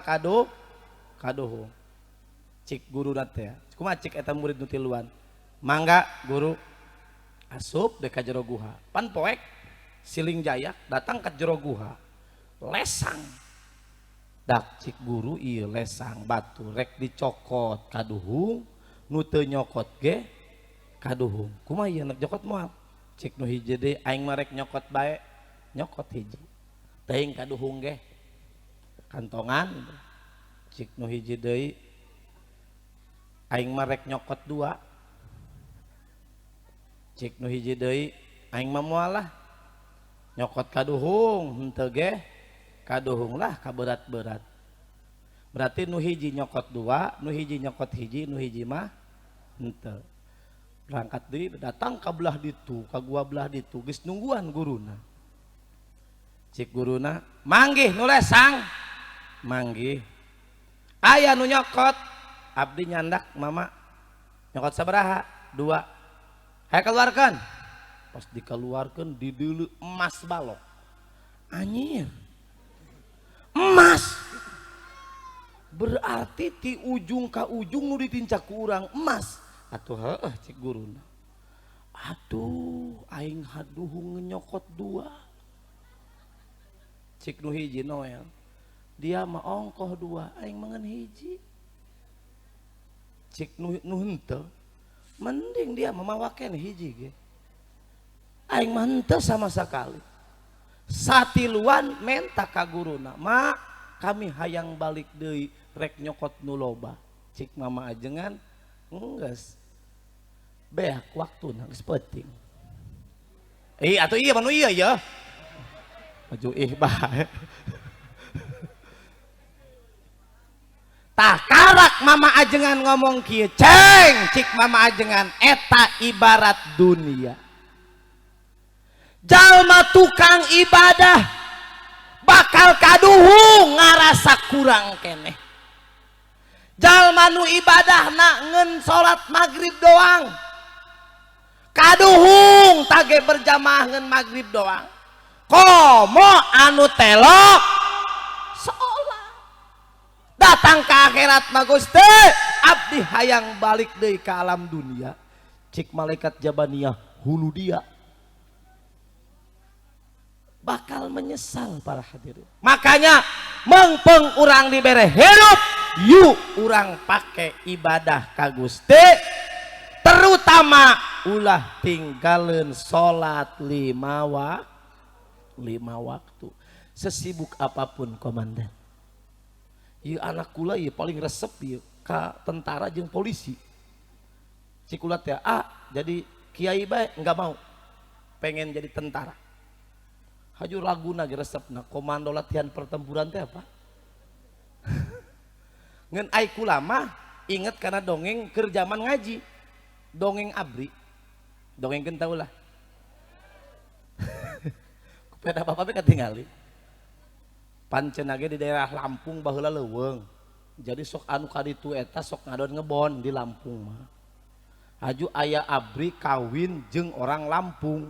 kaduhung. Cik guru teh kumaha cik eta murid nu tiluan, mangga guru asup dek ka jero guha, pan poek siling jayak datang ke jero guha lesang, dak cik guru ieu lesang batu rek dicokot kaduhung, nu teu nyokot ge kaduhung. Kumaha ieu nak nyokot moal, cik nu hiji deui aing mah rek nyokot bae, nyokot hiji teuing kaduhung ge kantongan. Cik nu hiji deui aing mah rek nyokot 2, cik nu hiji deui aing mah moal lah nyokot kaduhung, henteu ge kaduhung lah kaberat-berat. Berarti nu hiji nyokot 2, nu hiji nyokot hiji, nu hiji mah henteu. Berangkat deui datang ka belah ditu, ka gua belah ditu geus nungguan guruna. Cik guruna, "Manggih nu lesang." Manggih. Aya nu nyokot, abdi nyandak mama. Nyokot sabaraha? 2. Hayu keluarkan. Pas dikeluarkan di dideuleu emas balok. Anyir. Emas. Berarti ti ujung ka ujung nu ditincak ku urang emas. Atuh heuh cik guruna. Aduh, aing haduh nyokot dua. Cik nu hiji Noel. Dia mah ongkoh dua, aing mangan hiji. Cik nu henteu. Mending dia memawakan hiji ge. Aing mah henteu sama sekali. Satiluan menta ka guruna, "Ma, kami hayang balik deui rek nyokot nu loba." Cik mama ajengan, "Enggeus. Beak waktuna geus penting." Atuh iya manu iya ya. Maju bae. Tah karak mama ajengan ngomong kieu, "Ceng," cik mama ajengan, "eta ibarat dunia. Jalma tukang ibadah bakal kaduhung ngarasa kurang keneh. Jalma nu ibadahna ngeun salat maghrib doang, kaduhung tage berjamaah ngeun maghrib doang. Komo anu telok sholat. Datang ke akhirat mah Gusti, abdi hayang balik deui ka alam dunia." Cik malaikat Jabaniyah hulu dia bakal menyesal para hadirin. Makanya mengpeng urang dibere hidup, yuk urang pake ibadah ka Gusti, terutama ulah tinggalin sholat 5 waktu. Sesibuk apapun komandan. Ieu anak kula ieu paling resep ieu ka tentara jeung polisi. Cikula teh jadi kiai bae enggak mau. Pengen jadi tentara. Haju laguna ge resepna komando latihan pertempuran teh apa? Ngeun ai kula mah inget karena dongeng keur zaman ngaji. Dongeng abri. Dongeng tahu lah. Kupeda bapak ketinggali. Pancena ge di daerah Lampung baheula leuweung. Jadi sok anu kaditu eta sok ngadon ngebon di Lampung mah. Haju aya abri kawin jeung orang Lampung.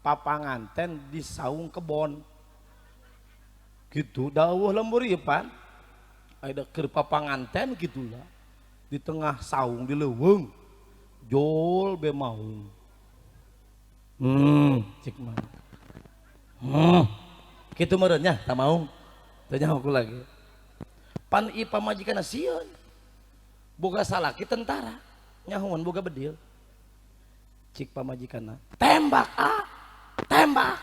Papanganten di saung kebon. Gitu dawuh lembur ieu pan. Aya keur papanganten gitulah. Di tengah saung di leuweung. Jol be maung. Cik mah. Kitu meureunnya tah maung. Teu nyaho ku lagi. Pan ieu pamajikanna sieun. Boga salaki tentara. Nyahoan boga bedil. Cik pamajikanna, "Tembak tembak."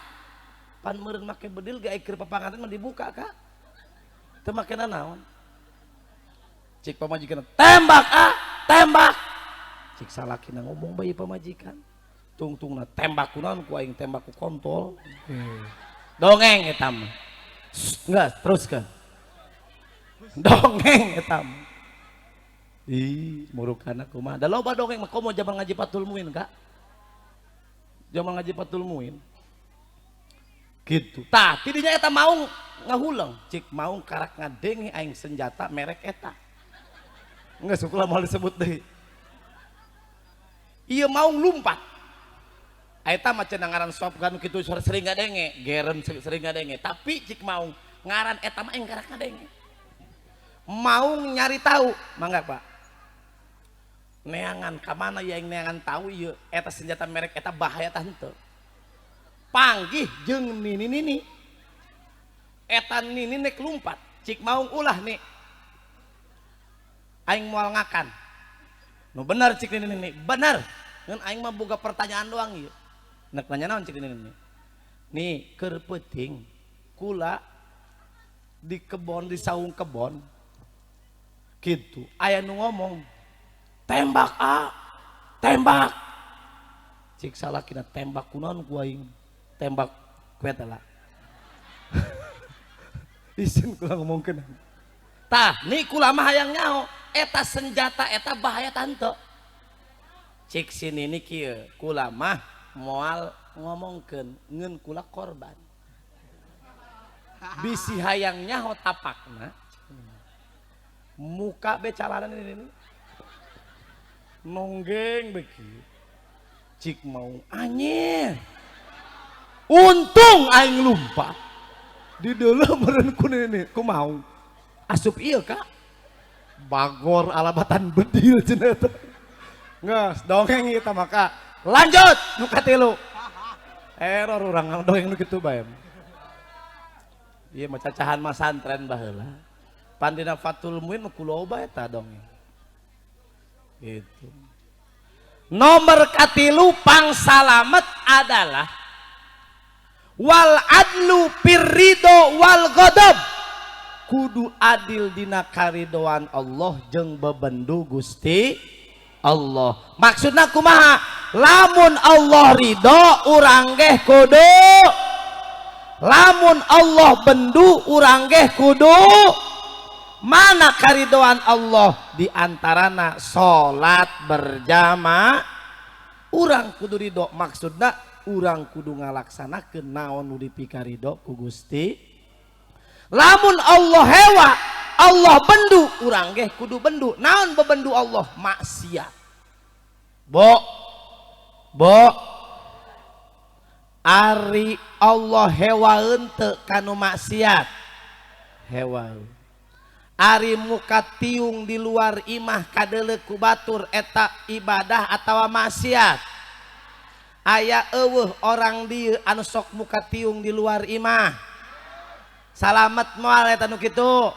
Pan meureun make bedil ge keur papanganten mah dibuka Kak. Teu make naon. Cik pamajikanna, "Tembak tembak." Cik salakina ngomong bae pamajikan. Tungtungna tembak kunaon ku aing tembak ku kontol. Dongeng eta mah. Enggak, teruskan. Dongeng eta mah. Murukana kumaha. Da loba dongeng mah komo zaman ngaji Fathul Muin Kak. Zaman ngaji Fathul Muin. Gitu. Tah, tidinya eta maung ngahuleng. Cik maung karak ngadenge aing senjata merek eta. Enggak sukula mau disebut deui. Ieu maung lumpat. Eta mah cenah ngaran shotgun kitu sering ngadenge, geren sering ngadenge. Tapi cik maung ngaran eta mah aing karak ngadenge. Maung nyari tahu, mangga Pak. Neangan ka mana ya aing neangan tahu ieu eta senjata merek eta bahaya tah henteu. Panggih jeung nini eta nini nek lumpat cik maung ulah nih aing moal ngakan nu bener cik nini bener ngan aing mah boga pertanyaan doang ieu nek nanya naon cik nini nih keur peuting kula di kebon di saung kebon gitu aya nu ngomong tembak tembak cik salakina tembak kunaon ku aing tembak kueta lah. Isin kula ngomongkeun. Tah, ni kula mah hayang nyaho, eta senjata eta bahaya tante. Cik sini ni kieu, kula mah moal ngomongkeun ngeun kula korban. Bisi hayang nyaho tapakna. Muka be calanan ini. Nonggeng beki. Cik mau anyir. Untung aing lumpat di dalam meureun ku nini ku mau asup ieu Kak bagor alabatan bedil cenah eta geus dongeng ieu tah maka Lanjut nu katilu. Error urang dongeng nu kitu bae. Ieu mah cacahan mah santren baheula. Pandina Fathul Muin nu kuloba eta dongeng. Gitu. Nomor katilu pangsalamet adalah wal adlu pirrido wal ghadab. Kudu adil dina karidoan Allah jeung bebendu Gusti Allah. Maksudna kumaha? Lamun Allah ridho urang geh kudu, lamun Allah bendu urang geh kudu. Mana karidoan Allah? Di antarana salat berjamaah urang kudu ridho. Maksudna urang kudu ngalaksanakeun naon nu dipikarido ku Gusti. Lamun Allah hewa, Allah bendu urang geh kudu bendu. Naon bebendu Allah? Maksiat. Bo ari Allah hewaeun teu kanu maksiat. Hewaeun. Ari muka tiung di luar imah kadeuleu ku batur eta ibadah atawa maksiat. Aya eueuh orang dieu anu sok muka tiung di luar imah. Salamet moal eta nu kitu.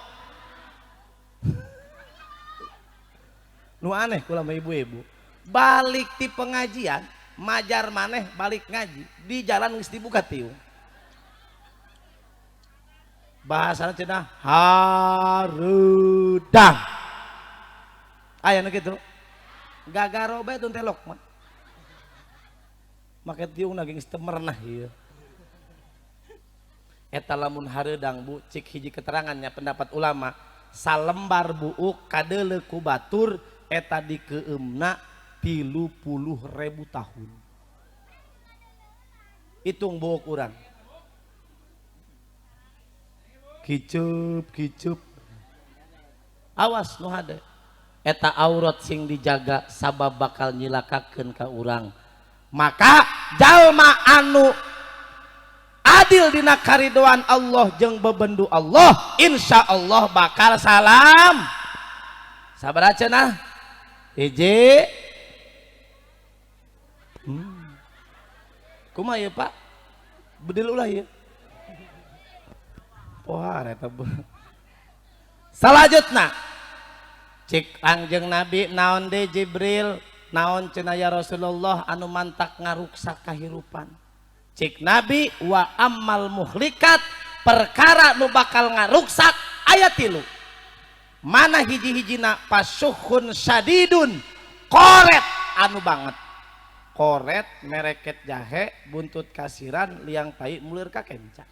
Nu aneh kula mah ibu-ibu. Balik ti pengajian, majar maneh balik ngaji, di jalan geus dibuka tiung. Bahasana cenah harudang. Aya nu kitu. Gagaro bae tun telok mah. Make tiung geus teu merenah ieu. Eta lamun hareudang Bu, cik hiji keterangannya pendapat ulama, salembar buuk kadeuleu ku batur eta dikeumna 30.000 tahun. Hitung buuk urang. Kicup. Awas nu hade. Eta aurat sing dijaga sabab bakal nyilakakeun ka urang. Maka jalma anu adil dina karidoan Allah jeung bebendu Allah, insya Allah bakal salam. Sabar aja nah. Hiji. Kumaha ya Pak? Bedil ulah ya. Pohar eta. Salajutna. Cik Kangjeng Nabi naon deui Jibril, naon cenah ya Rasulullah anu mantak ngaruksak kahirupan. Cik Nabi wa ammal muhlikat, perkara nu bakal ngaruksak aya 3. Mana hiji-hijina? Pasuhun syadidun, koret anu banget. Koret mereket jahe, buntut kasiran, liang pai mulir ka kenca.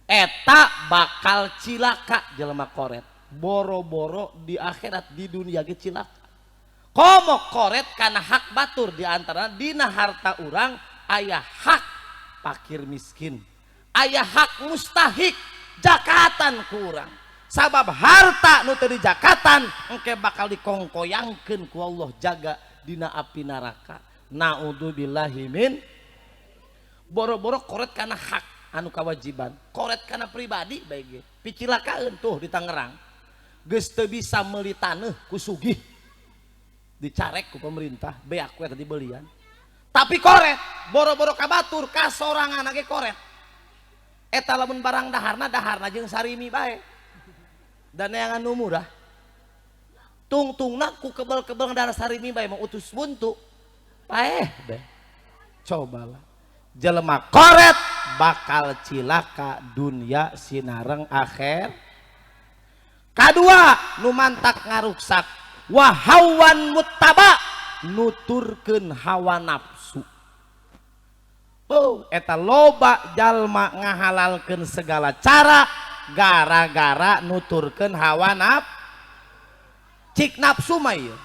Eta bakal cilaka jelema koret. Boro-boro di akhirat, di dunia ge cilaka. Komo koret kana hak batur, di antara dina harta urang aya hak fakir miskin, aya hak mustahik jakatan ku urang. Sabab harta nu teu dijakatan engke bakal dikongkoyangkeun ku Allah jaga dina api neraka. Naudzubillahi min. Boro-boro koret kana hak anu kawajiban, koret kana pribadi bae ge. Picilakaeun tuh di Tangerang. Geus teu bisa meuli taneuh ku sugih. Dicarek ku pemerintah, beak we tadi belian. Tapi koret, boro-boro ka batur kasorangan ge koret. Eta lamun barang daharna jeung sarimi bae. Dan yang anu murah. Tungtungna ku kebel-kebel darah sarimi bae mau utus buntu. Paeh deh. Cobalah. Jelema koret bakal cilaka dunia sinareng akhir. Kadua nu mantak ngaruksak wa hawan muttaba, nuturkeun hawa nafsu. Eta loba jalma ngahalalkeun segala cara gara-gara nuturkeun hawa nafsu. Cik nafsu mah ieu.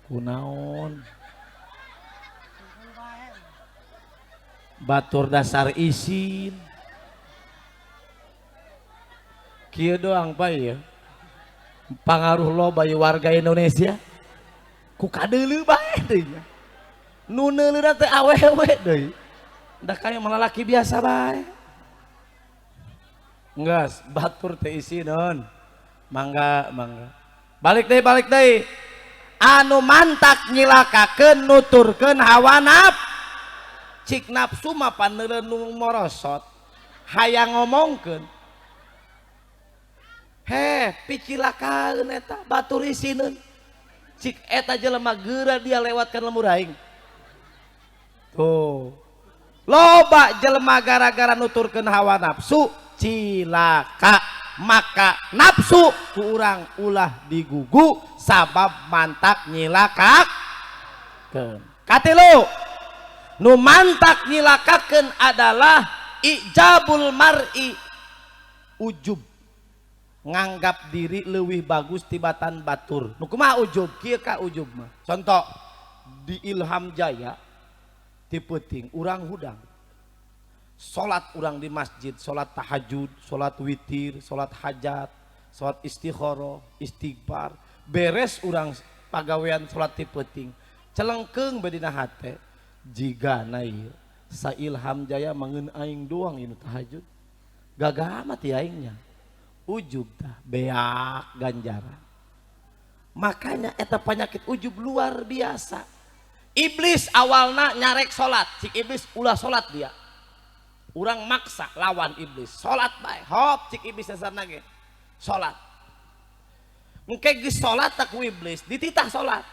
Kunaon? Batur dasar isin. Kieu doang Pak ya. Pangaruh loba ieu warga Indonesia. Ku kadeuleu bae deui. Nu neuleurna teh awewe deui. Da kaya malalaki biasa bae. Enggas batur teh isinon. Mangga. balik deui anu mantak nyilakakeun nuturkeun hawa cik nafsu mah paneureun nu morosot hayang ngomongkeun picilakaeun eta batur isineun cik eta jelema geura dia lewatkan lemur aing tuh loba jelema gara-gara nuturkeun hawa nafsu cilaka maka nafsu ku urang ulah digugu sabab mantak nyilakakeun. Katilu nu mantak nyilakakeun adalah ijabul mar'i ujub nganggap diri leuwih bagus tibatan batur. Nu kumaha ujub? Kieu ka ujub mah. Contoh di Ilham Jaya ti peuting urang hudang. Salat urang di masjid, salat tahajud, salat witir, salat hajat, salat istikharah, istighfar, beres urang pagawean salat ti peuting. Celengkeung badina hate jigana ieu sa Ilham Jaya mangeun aing doang inu tahajud. Gagah mah ti aingnya. Ujub tah beak ganjaran. Makanya eta penyakit ujub luar biasa. Iblis awalna nyarek salat, cik iblis ulah salat dia. Urang maksa lawan iblis salat bae hop cik iblis dasarna ge salat engke geus salat tak ku iblis dititah salat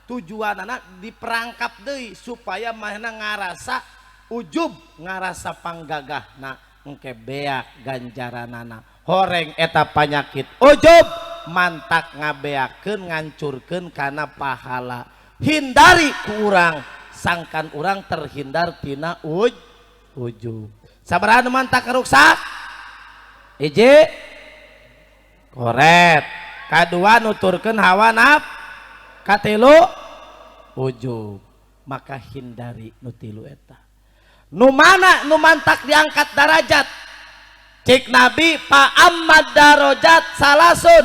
tujuanana diperangkap deui supaya manehna ngarasa ujub ngarasa panggagahna engke beak ganjaranana horeng eta panyakit ujub mantak ngabeakeun ngancurkeun kana pahala hindari ku urang sangkan urang terhindar tina ujub. Sabaraha nu mantak karuksak? Hiji koret, kadua nuturkeun hawa katilu ujub. Maka hindari nu tilu eta. Nu mana nu mantak diangkat darajat? Cik Nabi pa ammad darajat salasun.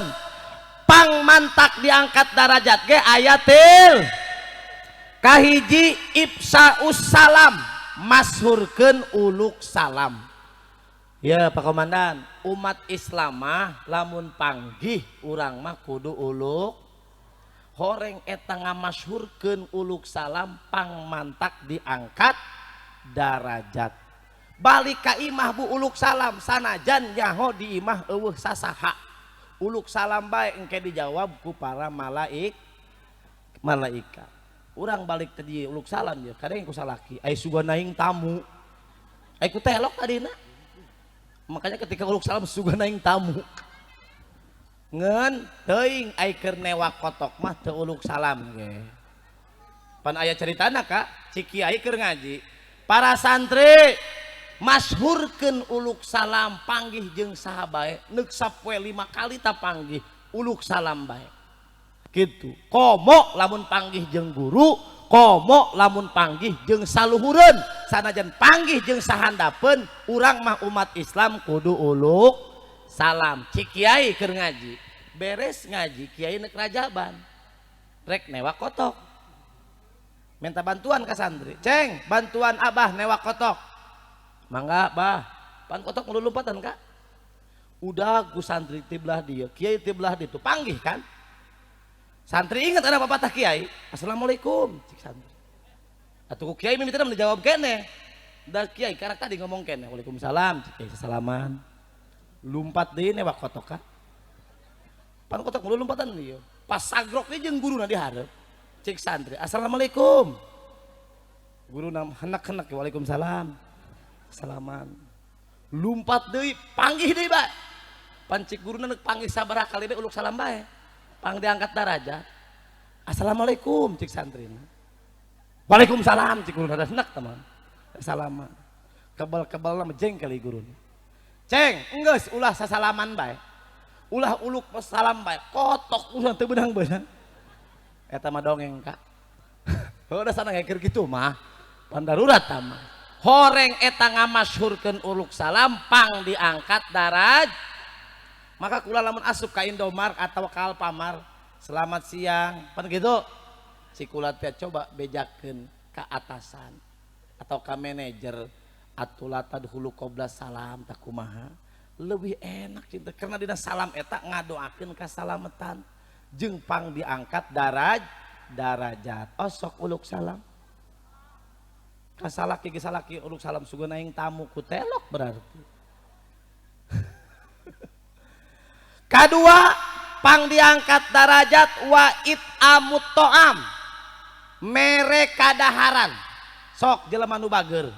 Pang mantak diangkat darajat ge ayatil kahiji ifsaus salam mashurkeun uluk salam. Ya Pak Komandan, umat Islam mah lamun panggih urang mah kudu uluk horeng eta ngamasyhurkeun uluk salam pang mantak diangkat darajat. Balik ka imah bu uluk salam sanajan nyaho di imah eueuh sasaha. Uluk salam bae engke dijawab ku para malaikat. Urang balik tadi uluk salam ya kadang ku salaki ai sugana aing tamu ai ku telok tadina makanya ketika uluk salam sugana aing tamu ngeun teuing ai keur newak kotok mah teu uluk salam ge pan aya caritana ka cik kiai keur ngaji para santri masyhurkeun uluk salam panggih jeung saha bae neuk sapoe 5 kali ta panggih uluk salam bae gitu komo lamun panggih jeung guru komo lamun panggih jeung saluhureun sanajan panggih jeung sahandapeun urang mah umat Islam kudu uluk salam. Cik kiai keur ngaji beres ngaji kiai neuk rajaban rek newak kotok minta bantuan ka santri ceng bantuan abah newak kotok mangga bah pan kotok nu lompatan ka udah ku santri tiblah dia kiai tiblah ditu panggih kan santri ingat ada pepatah kiai assalamualaikum cik santri atuh kiai mimitina menjawab kene da kiai karek tadi ngomong kene waalaikumsalam cik kiai salaman lumpat deui newak kotok ka pan kotok mulu lompatan ieu pas sagrok deui jeung guruna di hareup cik santri assalamualaikum guruna henek-henek waalaikumsalam salaman lumpat deui panggih deui bae pan cik guruna neuk panggih sabaraha kali bae uluk salam bae pang diangkat darajat assalamualaikum cik santrina waalaikumsalam cik guru ada senak teman salaman kebal-kebal nama jengkel guru ceng enggeus ulah sasalaman bae ulah uluk salam bae kotok ulah teu beunang-beunang eta mah dongeng kak udah sana ngekir gitu mah pandarurat mah horeng eta ngamasyhurkeun uluk salam pang diangkat darajat. Maka kula lamun asup ka Indomaret atau ka Alfamart selamat siang pan gitu si kula teh coba bejakeun ka atasan atau ka manajer atulah tadhulu qabla salam tak kumaha leuwih enak cinta karena dina salam eta ngadoakeun kasalametan jeung pang diangkat darajat. Oh sok uluk salam. Kasalaki gesalaki uluk salam sugeun aing tamu ku telok berarti. Kadua pang diangkat darajat wa it'amut to'am, mere kadaharan. Sok jelema nu bager,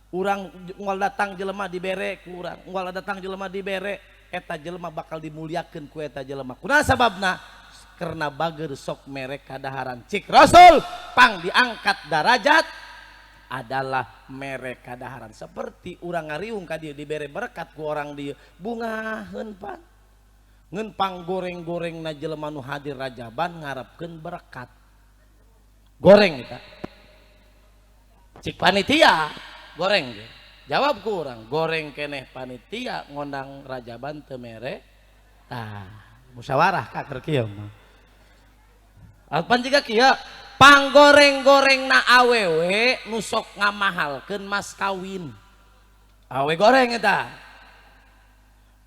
urang unggal datang jelema dibere ku urang, unggal datang jelema dibere, eta jelema bakal dimuliakeun ku eta jelema. Kunaha sababna? Karena bager sok mere kadaharan. Cik Rasul pang diangkat darajat adalah mere kadaharan. Seperti urang ngariung ka dieu dibere berkat ku orang dieu, bungaheun pan. Ngeun pang goreng-goreng na jelema nu hadir rajaban ngarepkeun berkat. Goreng eta. Cik panitia goreng ge. Jawab ku urang, goreng keneh panitia ngondang rajaban teu mere. Tah, musyawarah ka keur kieu mah. Alpan jiga kieu, panggoreng-goreng na awewe nu sok ngamahalkeun mas kawin. Awe goreng eta.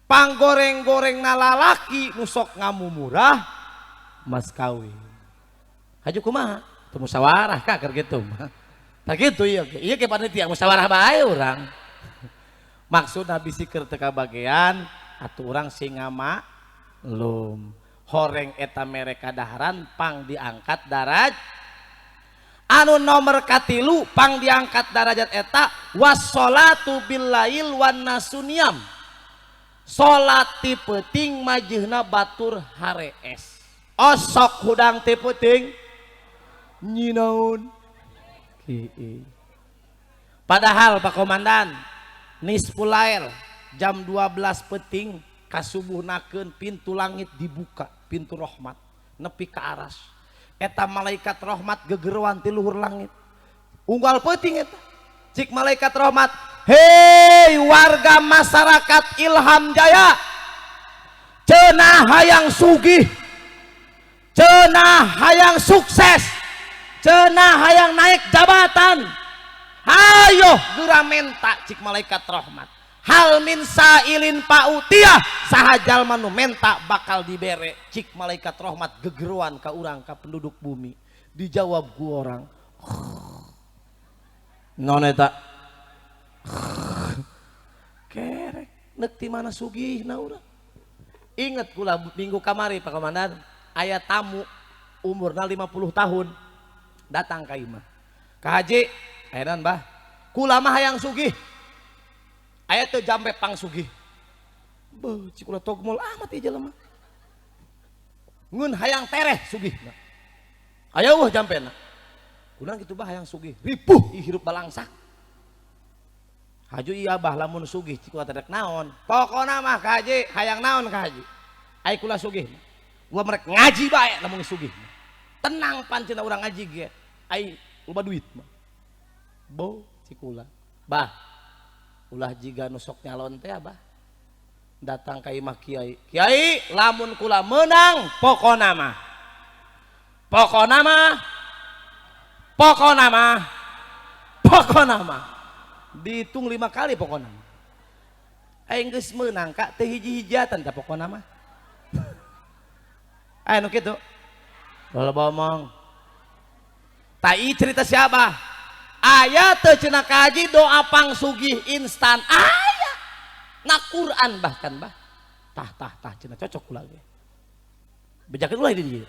Panggoreng-goreng na lalaki nu sok ngamumurah mas kawin. Haju kumaha? Teu musyawarah ka keur kitu mah. Tak gitu iya ke panitia musyawarah bae urang. Maksudna bisi keur teu kabagean atuh urang sing ngamaklum. Horeng eta mere kadaharan pang diangkat darajat. Anu nomor katilu pang diangkat darajat eta wassolatu billail wan nasuniyam. Salat ti peuting majeuhna batur harees. Osok hudang ti peuting nyinaun. Padahal Pak Komandan nisful lail jam 12 peuting kasubuhnakeun pintu langit dibuka, pintu rahmat nepi ka aras. Eta malaikat rahmat gegeruan ti luhur langit. Unggal peuting eta. Cik malaikat rahmat, "Hei warga masyarakat Ilham Jaya, cenah hayang sugih, cenah hayang sukses, cenah hayang naik jabatan. Hayo geura menta," cik malaikat rahmat. "Hal min sailin pautiyah, saha jalma nu menta bakal dibere." Cik malaikat rahmat gegeruan ka urang ka penduduk bumi. Dijawab ku orang, "Non eta." Kerek neuk ti mana sugihna urang. Inget kula minggu kamari Pak Komandan, aya tamu umurna 50 tahun datang ka imah. Ka haji, ayeuna Mbah, kula mah hayang sugih. Aya teu jampe pang sugih. Beuh, cik kula togmol amat ieu jelema. Ngun hayang tereh sugihna. Aya eueuh jampena. Kunaon kitu Bah hayang sugih, ripuh hirup balangsak. Haju iya Bah lamun sugih cik kula tedek naon. Pokona mah ka haji hayang naon ka haji. Ai kula sugih. Gua merek ngaji bae lamun sugih. Tenang pancena urang ngaji ge. Ai loba duit mah. Bo cik kula. Bah, ulah jiga nu sok nyalon teh Abah. Datang ka imah kiai. Kiai, lamun kula menang pokona mah. Pokona mah. Pokona mah. Pokona mah. Dihitung 5 kali pokona mah. Aing geus meunang Kak teh hiji-hijatan teh pokona mah. Aya nu kitu. Loba omong. Tai cerita siapa? Aya teu cenah kaji doa pang sugih instan. Aya. Na Quran bahkan Bah. Tah cenah cocok kula ge. Bejakeun ulah di dieu.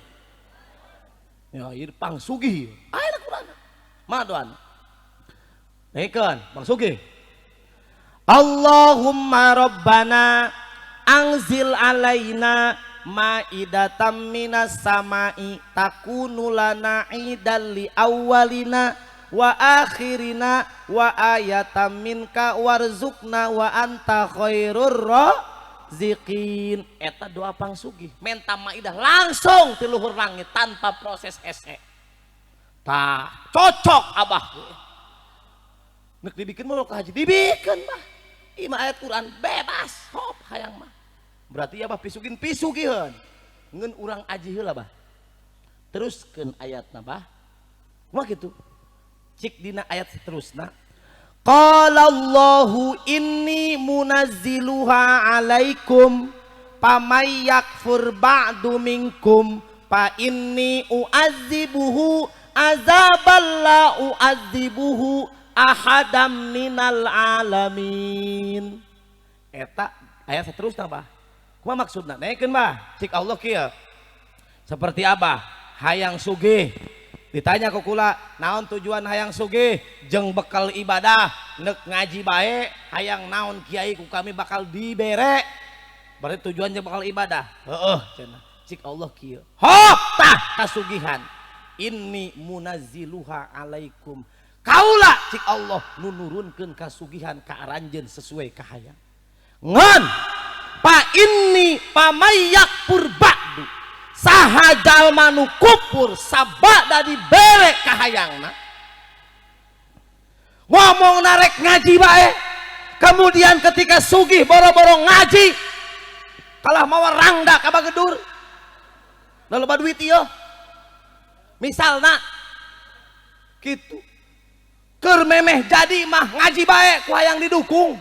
Ya ieu pang sugih. Aya na Quran. Mana doana? Naikeun pang sugih. Allahumma rabbana anzil alaina ma'idatam minas sama'i takunu lana idan li awwalina wa akhirina wa ayatam minka warzuqna wa anta khairur raziqin. Eta doa pang sugih menta maidah langsung ti luhur langit tanpa proses ese. Tah cocok Abah. Nek dibikin mulu ka haji dibikin Bah. Ima ayat Quran bebas hop hayang mah. Berarti ya Bah pisugihun. Ngeun urang aji heula Bah. Teruskeun ayatna Bah. Kumaha kitu? Cik dina ayat seterusna. Qala Allahu inni munazziluha alaikum pamay yakfur ba'du minkum fa inni u'adzibuhu azaban la u'adzibuhu ahadam minal alamin. Eta ayat seterusnya bah. Kumaha maksudna? Naikeun bah. Cik Allah kieu. Seperti abah hayang sugih. Ditanya ku kula, naon tujuan hayang sugih jeung bekal ibadah neuk ngaji bae, hayang naon kiai ku kami bakal dibere. Berarti tujuan jeung bakal ibadah. Heeh cenah. Cik Allah kieu. Hok tah kasugihan. Inni munazziluha alaikum. Kaula cik Allah nu nurunkeun kasugihan ka aranjeun sesuai ka hayang. Ngan pa inni pamayak purba'du saha jalma nu kupur sabada dibere ka hayangna. Ngomong narek ngaji bae, kemudian ketika sugih boro-boro ngaji kalah mawa rangda ka bagedur. Lalu baduit ieu. Misalna kitu. Keur memeh jadi mah ngaji bae ku hayang didukung.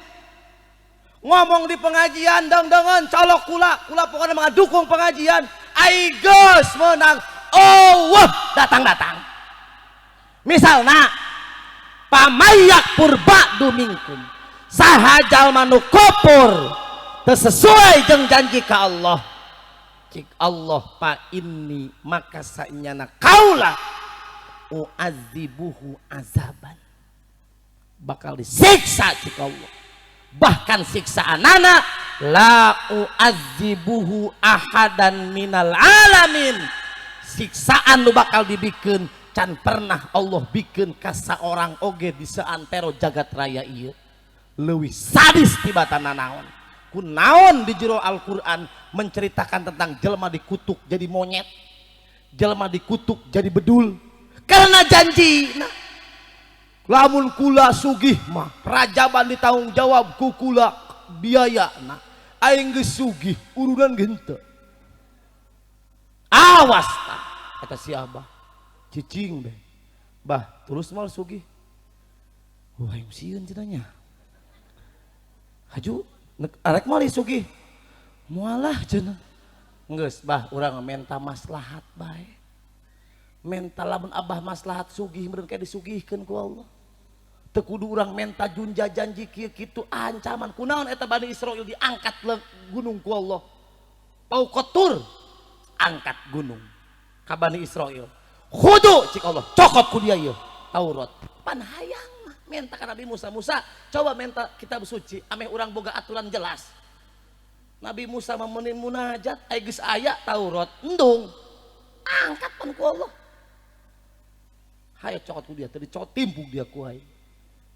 Ngomong di pengajian deng-dengen colok kula pokoknya mengadukung pengajian. Ai geus meunang datang-datang. Misalna pamayak purba dumingkum saha jalma nu kufur teu sesuai jeung janji ka Allah. Cik Allah pa inni maka saenyana kaula u'adzibuhu azaban bakal disiksa cik Allah. Bahkan siksaanana la u'adzibuhu ahadan minal alamin. Siksaan nu bakal dibikeun can pernah Allah bikeun ka saorang oge di seantero jagat raya ieu. Leuwih sadis tibatana naon. Kunaon di jero Al-Qur'an menceritakan tentang jelema dikutuk jadi monyet, jelema dikutuk jadi bedul karena janji. Nah, lamun kula sugih mah rajaban ditanggung jawab ku kula biaya. Nah, aing geus sugih urunan henteu. Awas tah kata si Abah. Cicing deh. Bah, terus mal sugih. Wah, aing sieun cenanya. Haju arek mah sugih. Mualah cenah. Geus bah urang menta maslahat bae. Menta lamun Abah maslahat sugih meureun kayak disugihkeun ku Allah. Teu kudu urang menta junja janji kieu kitu ancaman. Kunaon eta Bani Israil diangkat gunung ku Allah. Pau kotur angkat gunung ka Bani Israil. Khudu cik Allah cokot ku dia ieu Taurat. Pan hayang mah menta ka Nabi Musa. Musa coba menta kitab suci ameh urang boga aturan jelas. Nabi Musa memenin munajat aya geus aya Taurat endung angkat pan ku Allah. Hayo cokot ku dia tadi cokot timpuk dia ku hayang.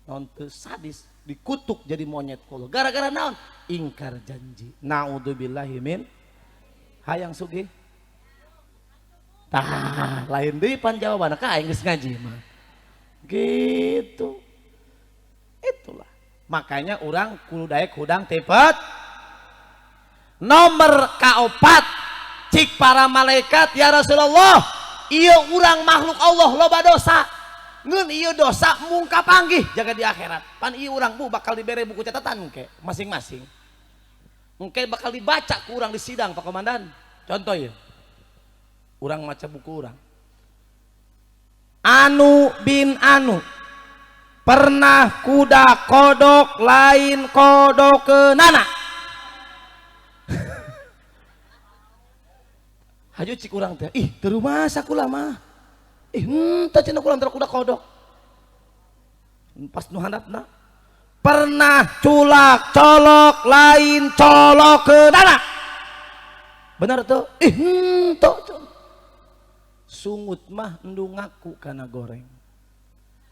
Naon teu sadis dikutuk jadi monyet ku Allah. Gara-gara naon? Ingkar janji. Naudzubillahi min hayang sugih. Tah, lain deui pan jawabanna ka aing geus ngaji mah. Gitu. Itulah. Makanya orang kudu daek hudang tepet. Nomor kaopat cik para malaikat ya Rasulullah, ieu urang makhluk Allah loba dosa. Ngeun ieu dosa mung kapanggih jaga di akhirat. Pan ieu urang bu bakal dibere buku catatan engke masing-masing. Engke bakal dibaca ku urang di sidang Pak Komandan. Contoh ya. Urang maca buku urang. Anu bin anu pernah kuda kodok lain kodokeunana. Haju cik urang teh, ih teu rumasa kula mah. Ih henteu cenah kula antara kuda kodok. Pas nu handapna pernah culak colok lain colokeunana. Benar tuh? Ih henteu. Sungut mah endung ngaku kana goreng.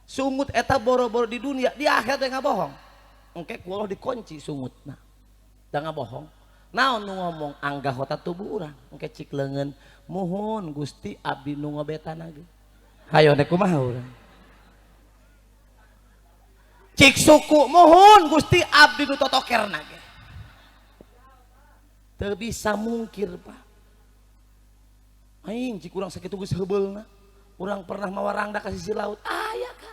Sungut eta boro-boro di dunia, di akhirat teh ngabohong. Engke ku Allah dikunci sungutna. Da ngabohong. Naon nu ngomong anggahota tubuh urang engke cik leungeun muhun Gusti abdi nu ngobetana ge. Hayo nek kumaha urang. Cik suku muhun Gusti abdi nu totokerna ge. Teu bisa mungkir Pak. Aing cik urang sakitu geus heubeulna. Urang pernah mawa rangda ka sisi laut. Aya ka.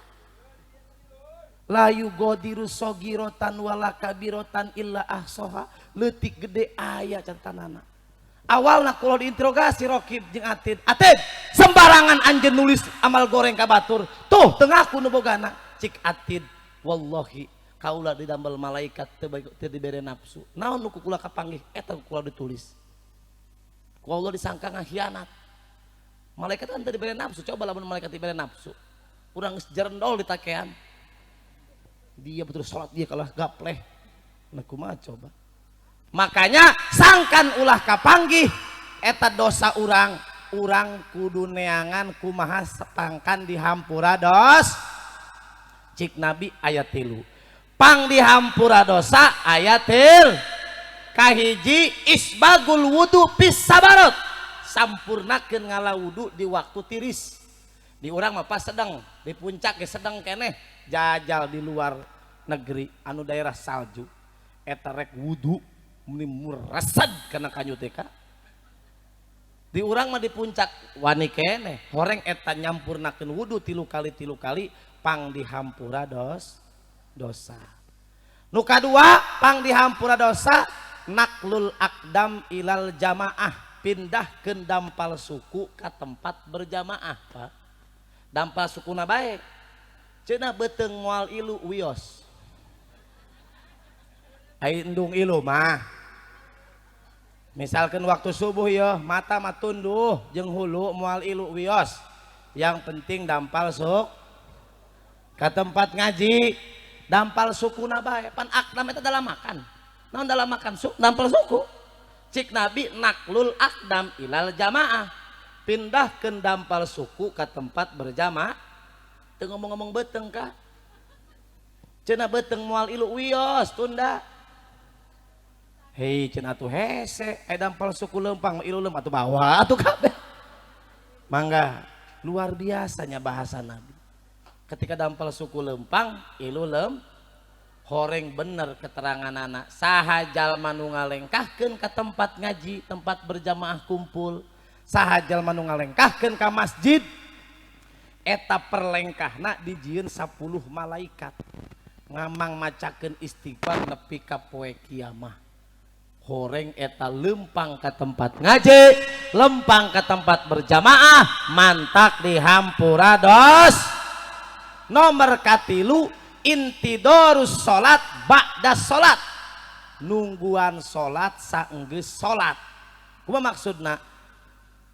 Layu godiru sogirotan wala kabirotan illa ahsoha. Leutik gede aya catatanana. awalna kula diinterogasi Rokib jeung Atid, Atid sembarangan anjeun nulis amal goreng ka batur, tuh teu ngaku nu bogana. Cik Atid, wallahi kaula didambel malaikat teu dibere nafsu. Naon nu kula kapanggih eta kula ditulis. Ku Allah disangka ngakhianat. Malaikat kan teu dibere nafsu, coba lamun malaikat dibere nafsu. Urang geus jerendol di takean. Dia betul salat dia kalah gapleh. Nah kumaha coba. Makanya sangkan ulah kapanggih eta dosa urang kudu neangan kumaha sepangkan dihampura dos. Cik Nabi ayat 3 pang dihampura dosa ayat 3 kahiji isbagul wudu pis sabarot sampurnakeun ngala wudu di waktu tiris. Di urang mah pas sedang di puncak ge sedang keneh jajal di luar negeri anu daerah salju eta rek wudu muni murasad kana kanyu teh ka. Di urang mah di puncak wani keneh horeng eta nyampurnakeun wudu 3 kali pang dihampura dosa. Nu kadua pang dihampura dosa naklul akdam ilal jamaah pindahkeun dampal suku ka tempat berjamaah Pak. Dampal sukuna bae cenah beuteung moal ilu wios. Ai endung ilu mah misalkan waktu subuh ya mata mah tunduh jeung hulu moal ilu wios. Yang penting dampal suk ka tempat ngaji dampal sukuna bae pan akdam eta dalam makan. Naon dalam makan dampal suku. Cik Nabi naklul akdam ilal jamaah pindahkeun dampal suku ka tempat berjamaah. Teu ngomong-ngomong beuteung ka. Cenah beuteung moal ilu wios tunda. Hei cenah atuh hese dampal suku leumpang ilu leum atuh bawa atuh kabeh. Mangga luar biasanya bahasa Nabi. Ketika dampal suku lempang ilu horeng bener keterangan anak saha jalma nu ngalengkahkeun ka tempat ngaji tempat berjamaah kumpul saha jalma nu ngalengkahkeun ka masjid eta perlengkahna dijieun 10 malaikat ngamang macakeun istighfar nepi ka poe kiamah. Horeng eta lempang ke tempat ngaji lempang ke tempat berjamaah mantak dihampura dos. Nomor katilu intidorus salat ba'da salat nungguan salat saenggeus salat. Kumaha maksudna?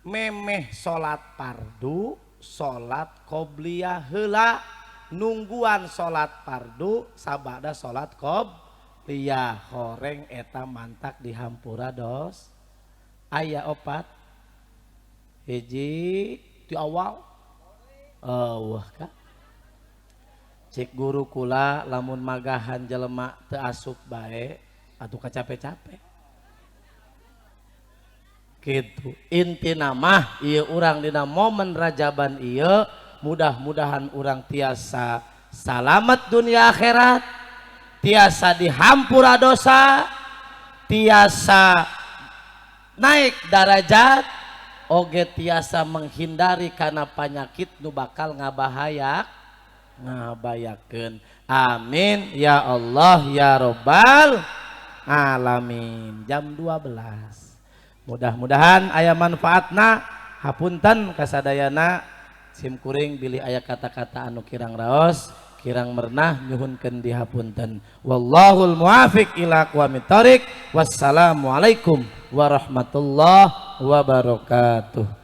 Memeh salat fardu salat qobliyah heula nungguan salat fardu sabada salat qobliyah horeng eta mantak dihampura dos. Aya 4 hiji di awal wah ka cek guru kula lamun magahan jelema teu asup bae atuh kacape-cape gitu. Intina mah ieu urang dina momen rajaban ieu mudah-mudahan urang tiasa salamet dunia akhirat, tiasa dihampura dosa, tiasa naik darajat, oge tiasa menghindari kana panyakit nu bakal ngabayakeun. Amin ya Allah ya Rabbal alamin. Jam 12. Mudah-mudahan aya manfaatna. Hapunten kasadayana sim kuring bilih aya kata-kata anu kirang raos, kirang mernah nyuhunkeun dihapunten. Wallahul muwafiq ila aqwamit thoriq. Wassalamualaikum warahmatullahi wabarakatuh.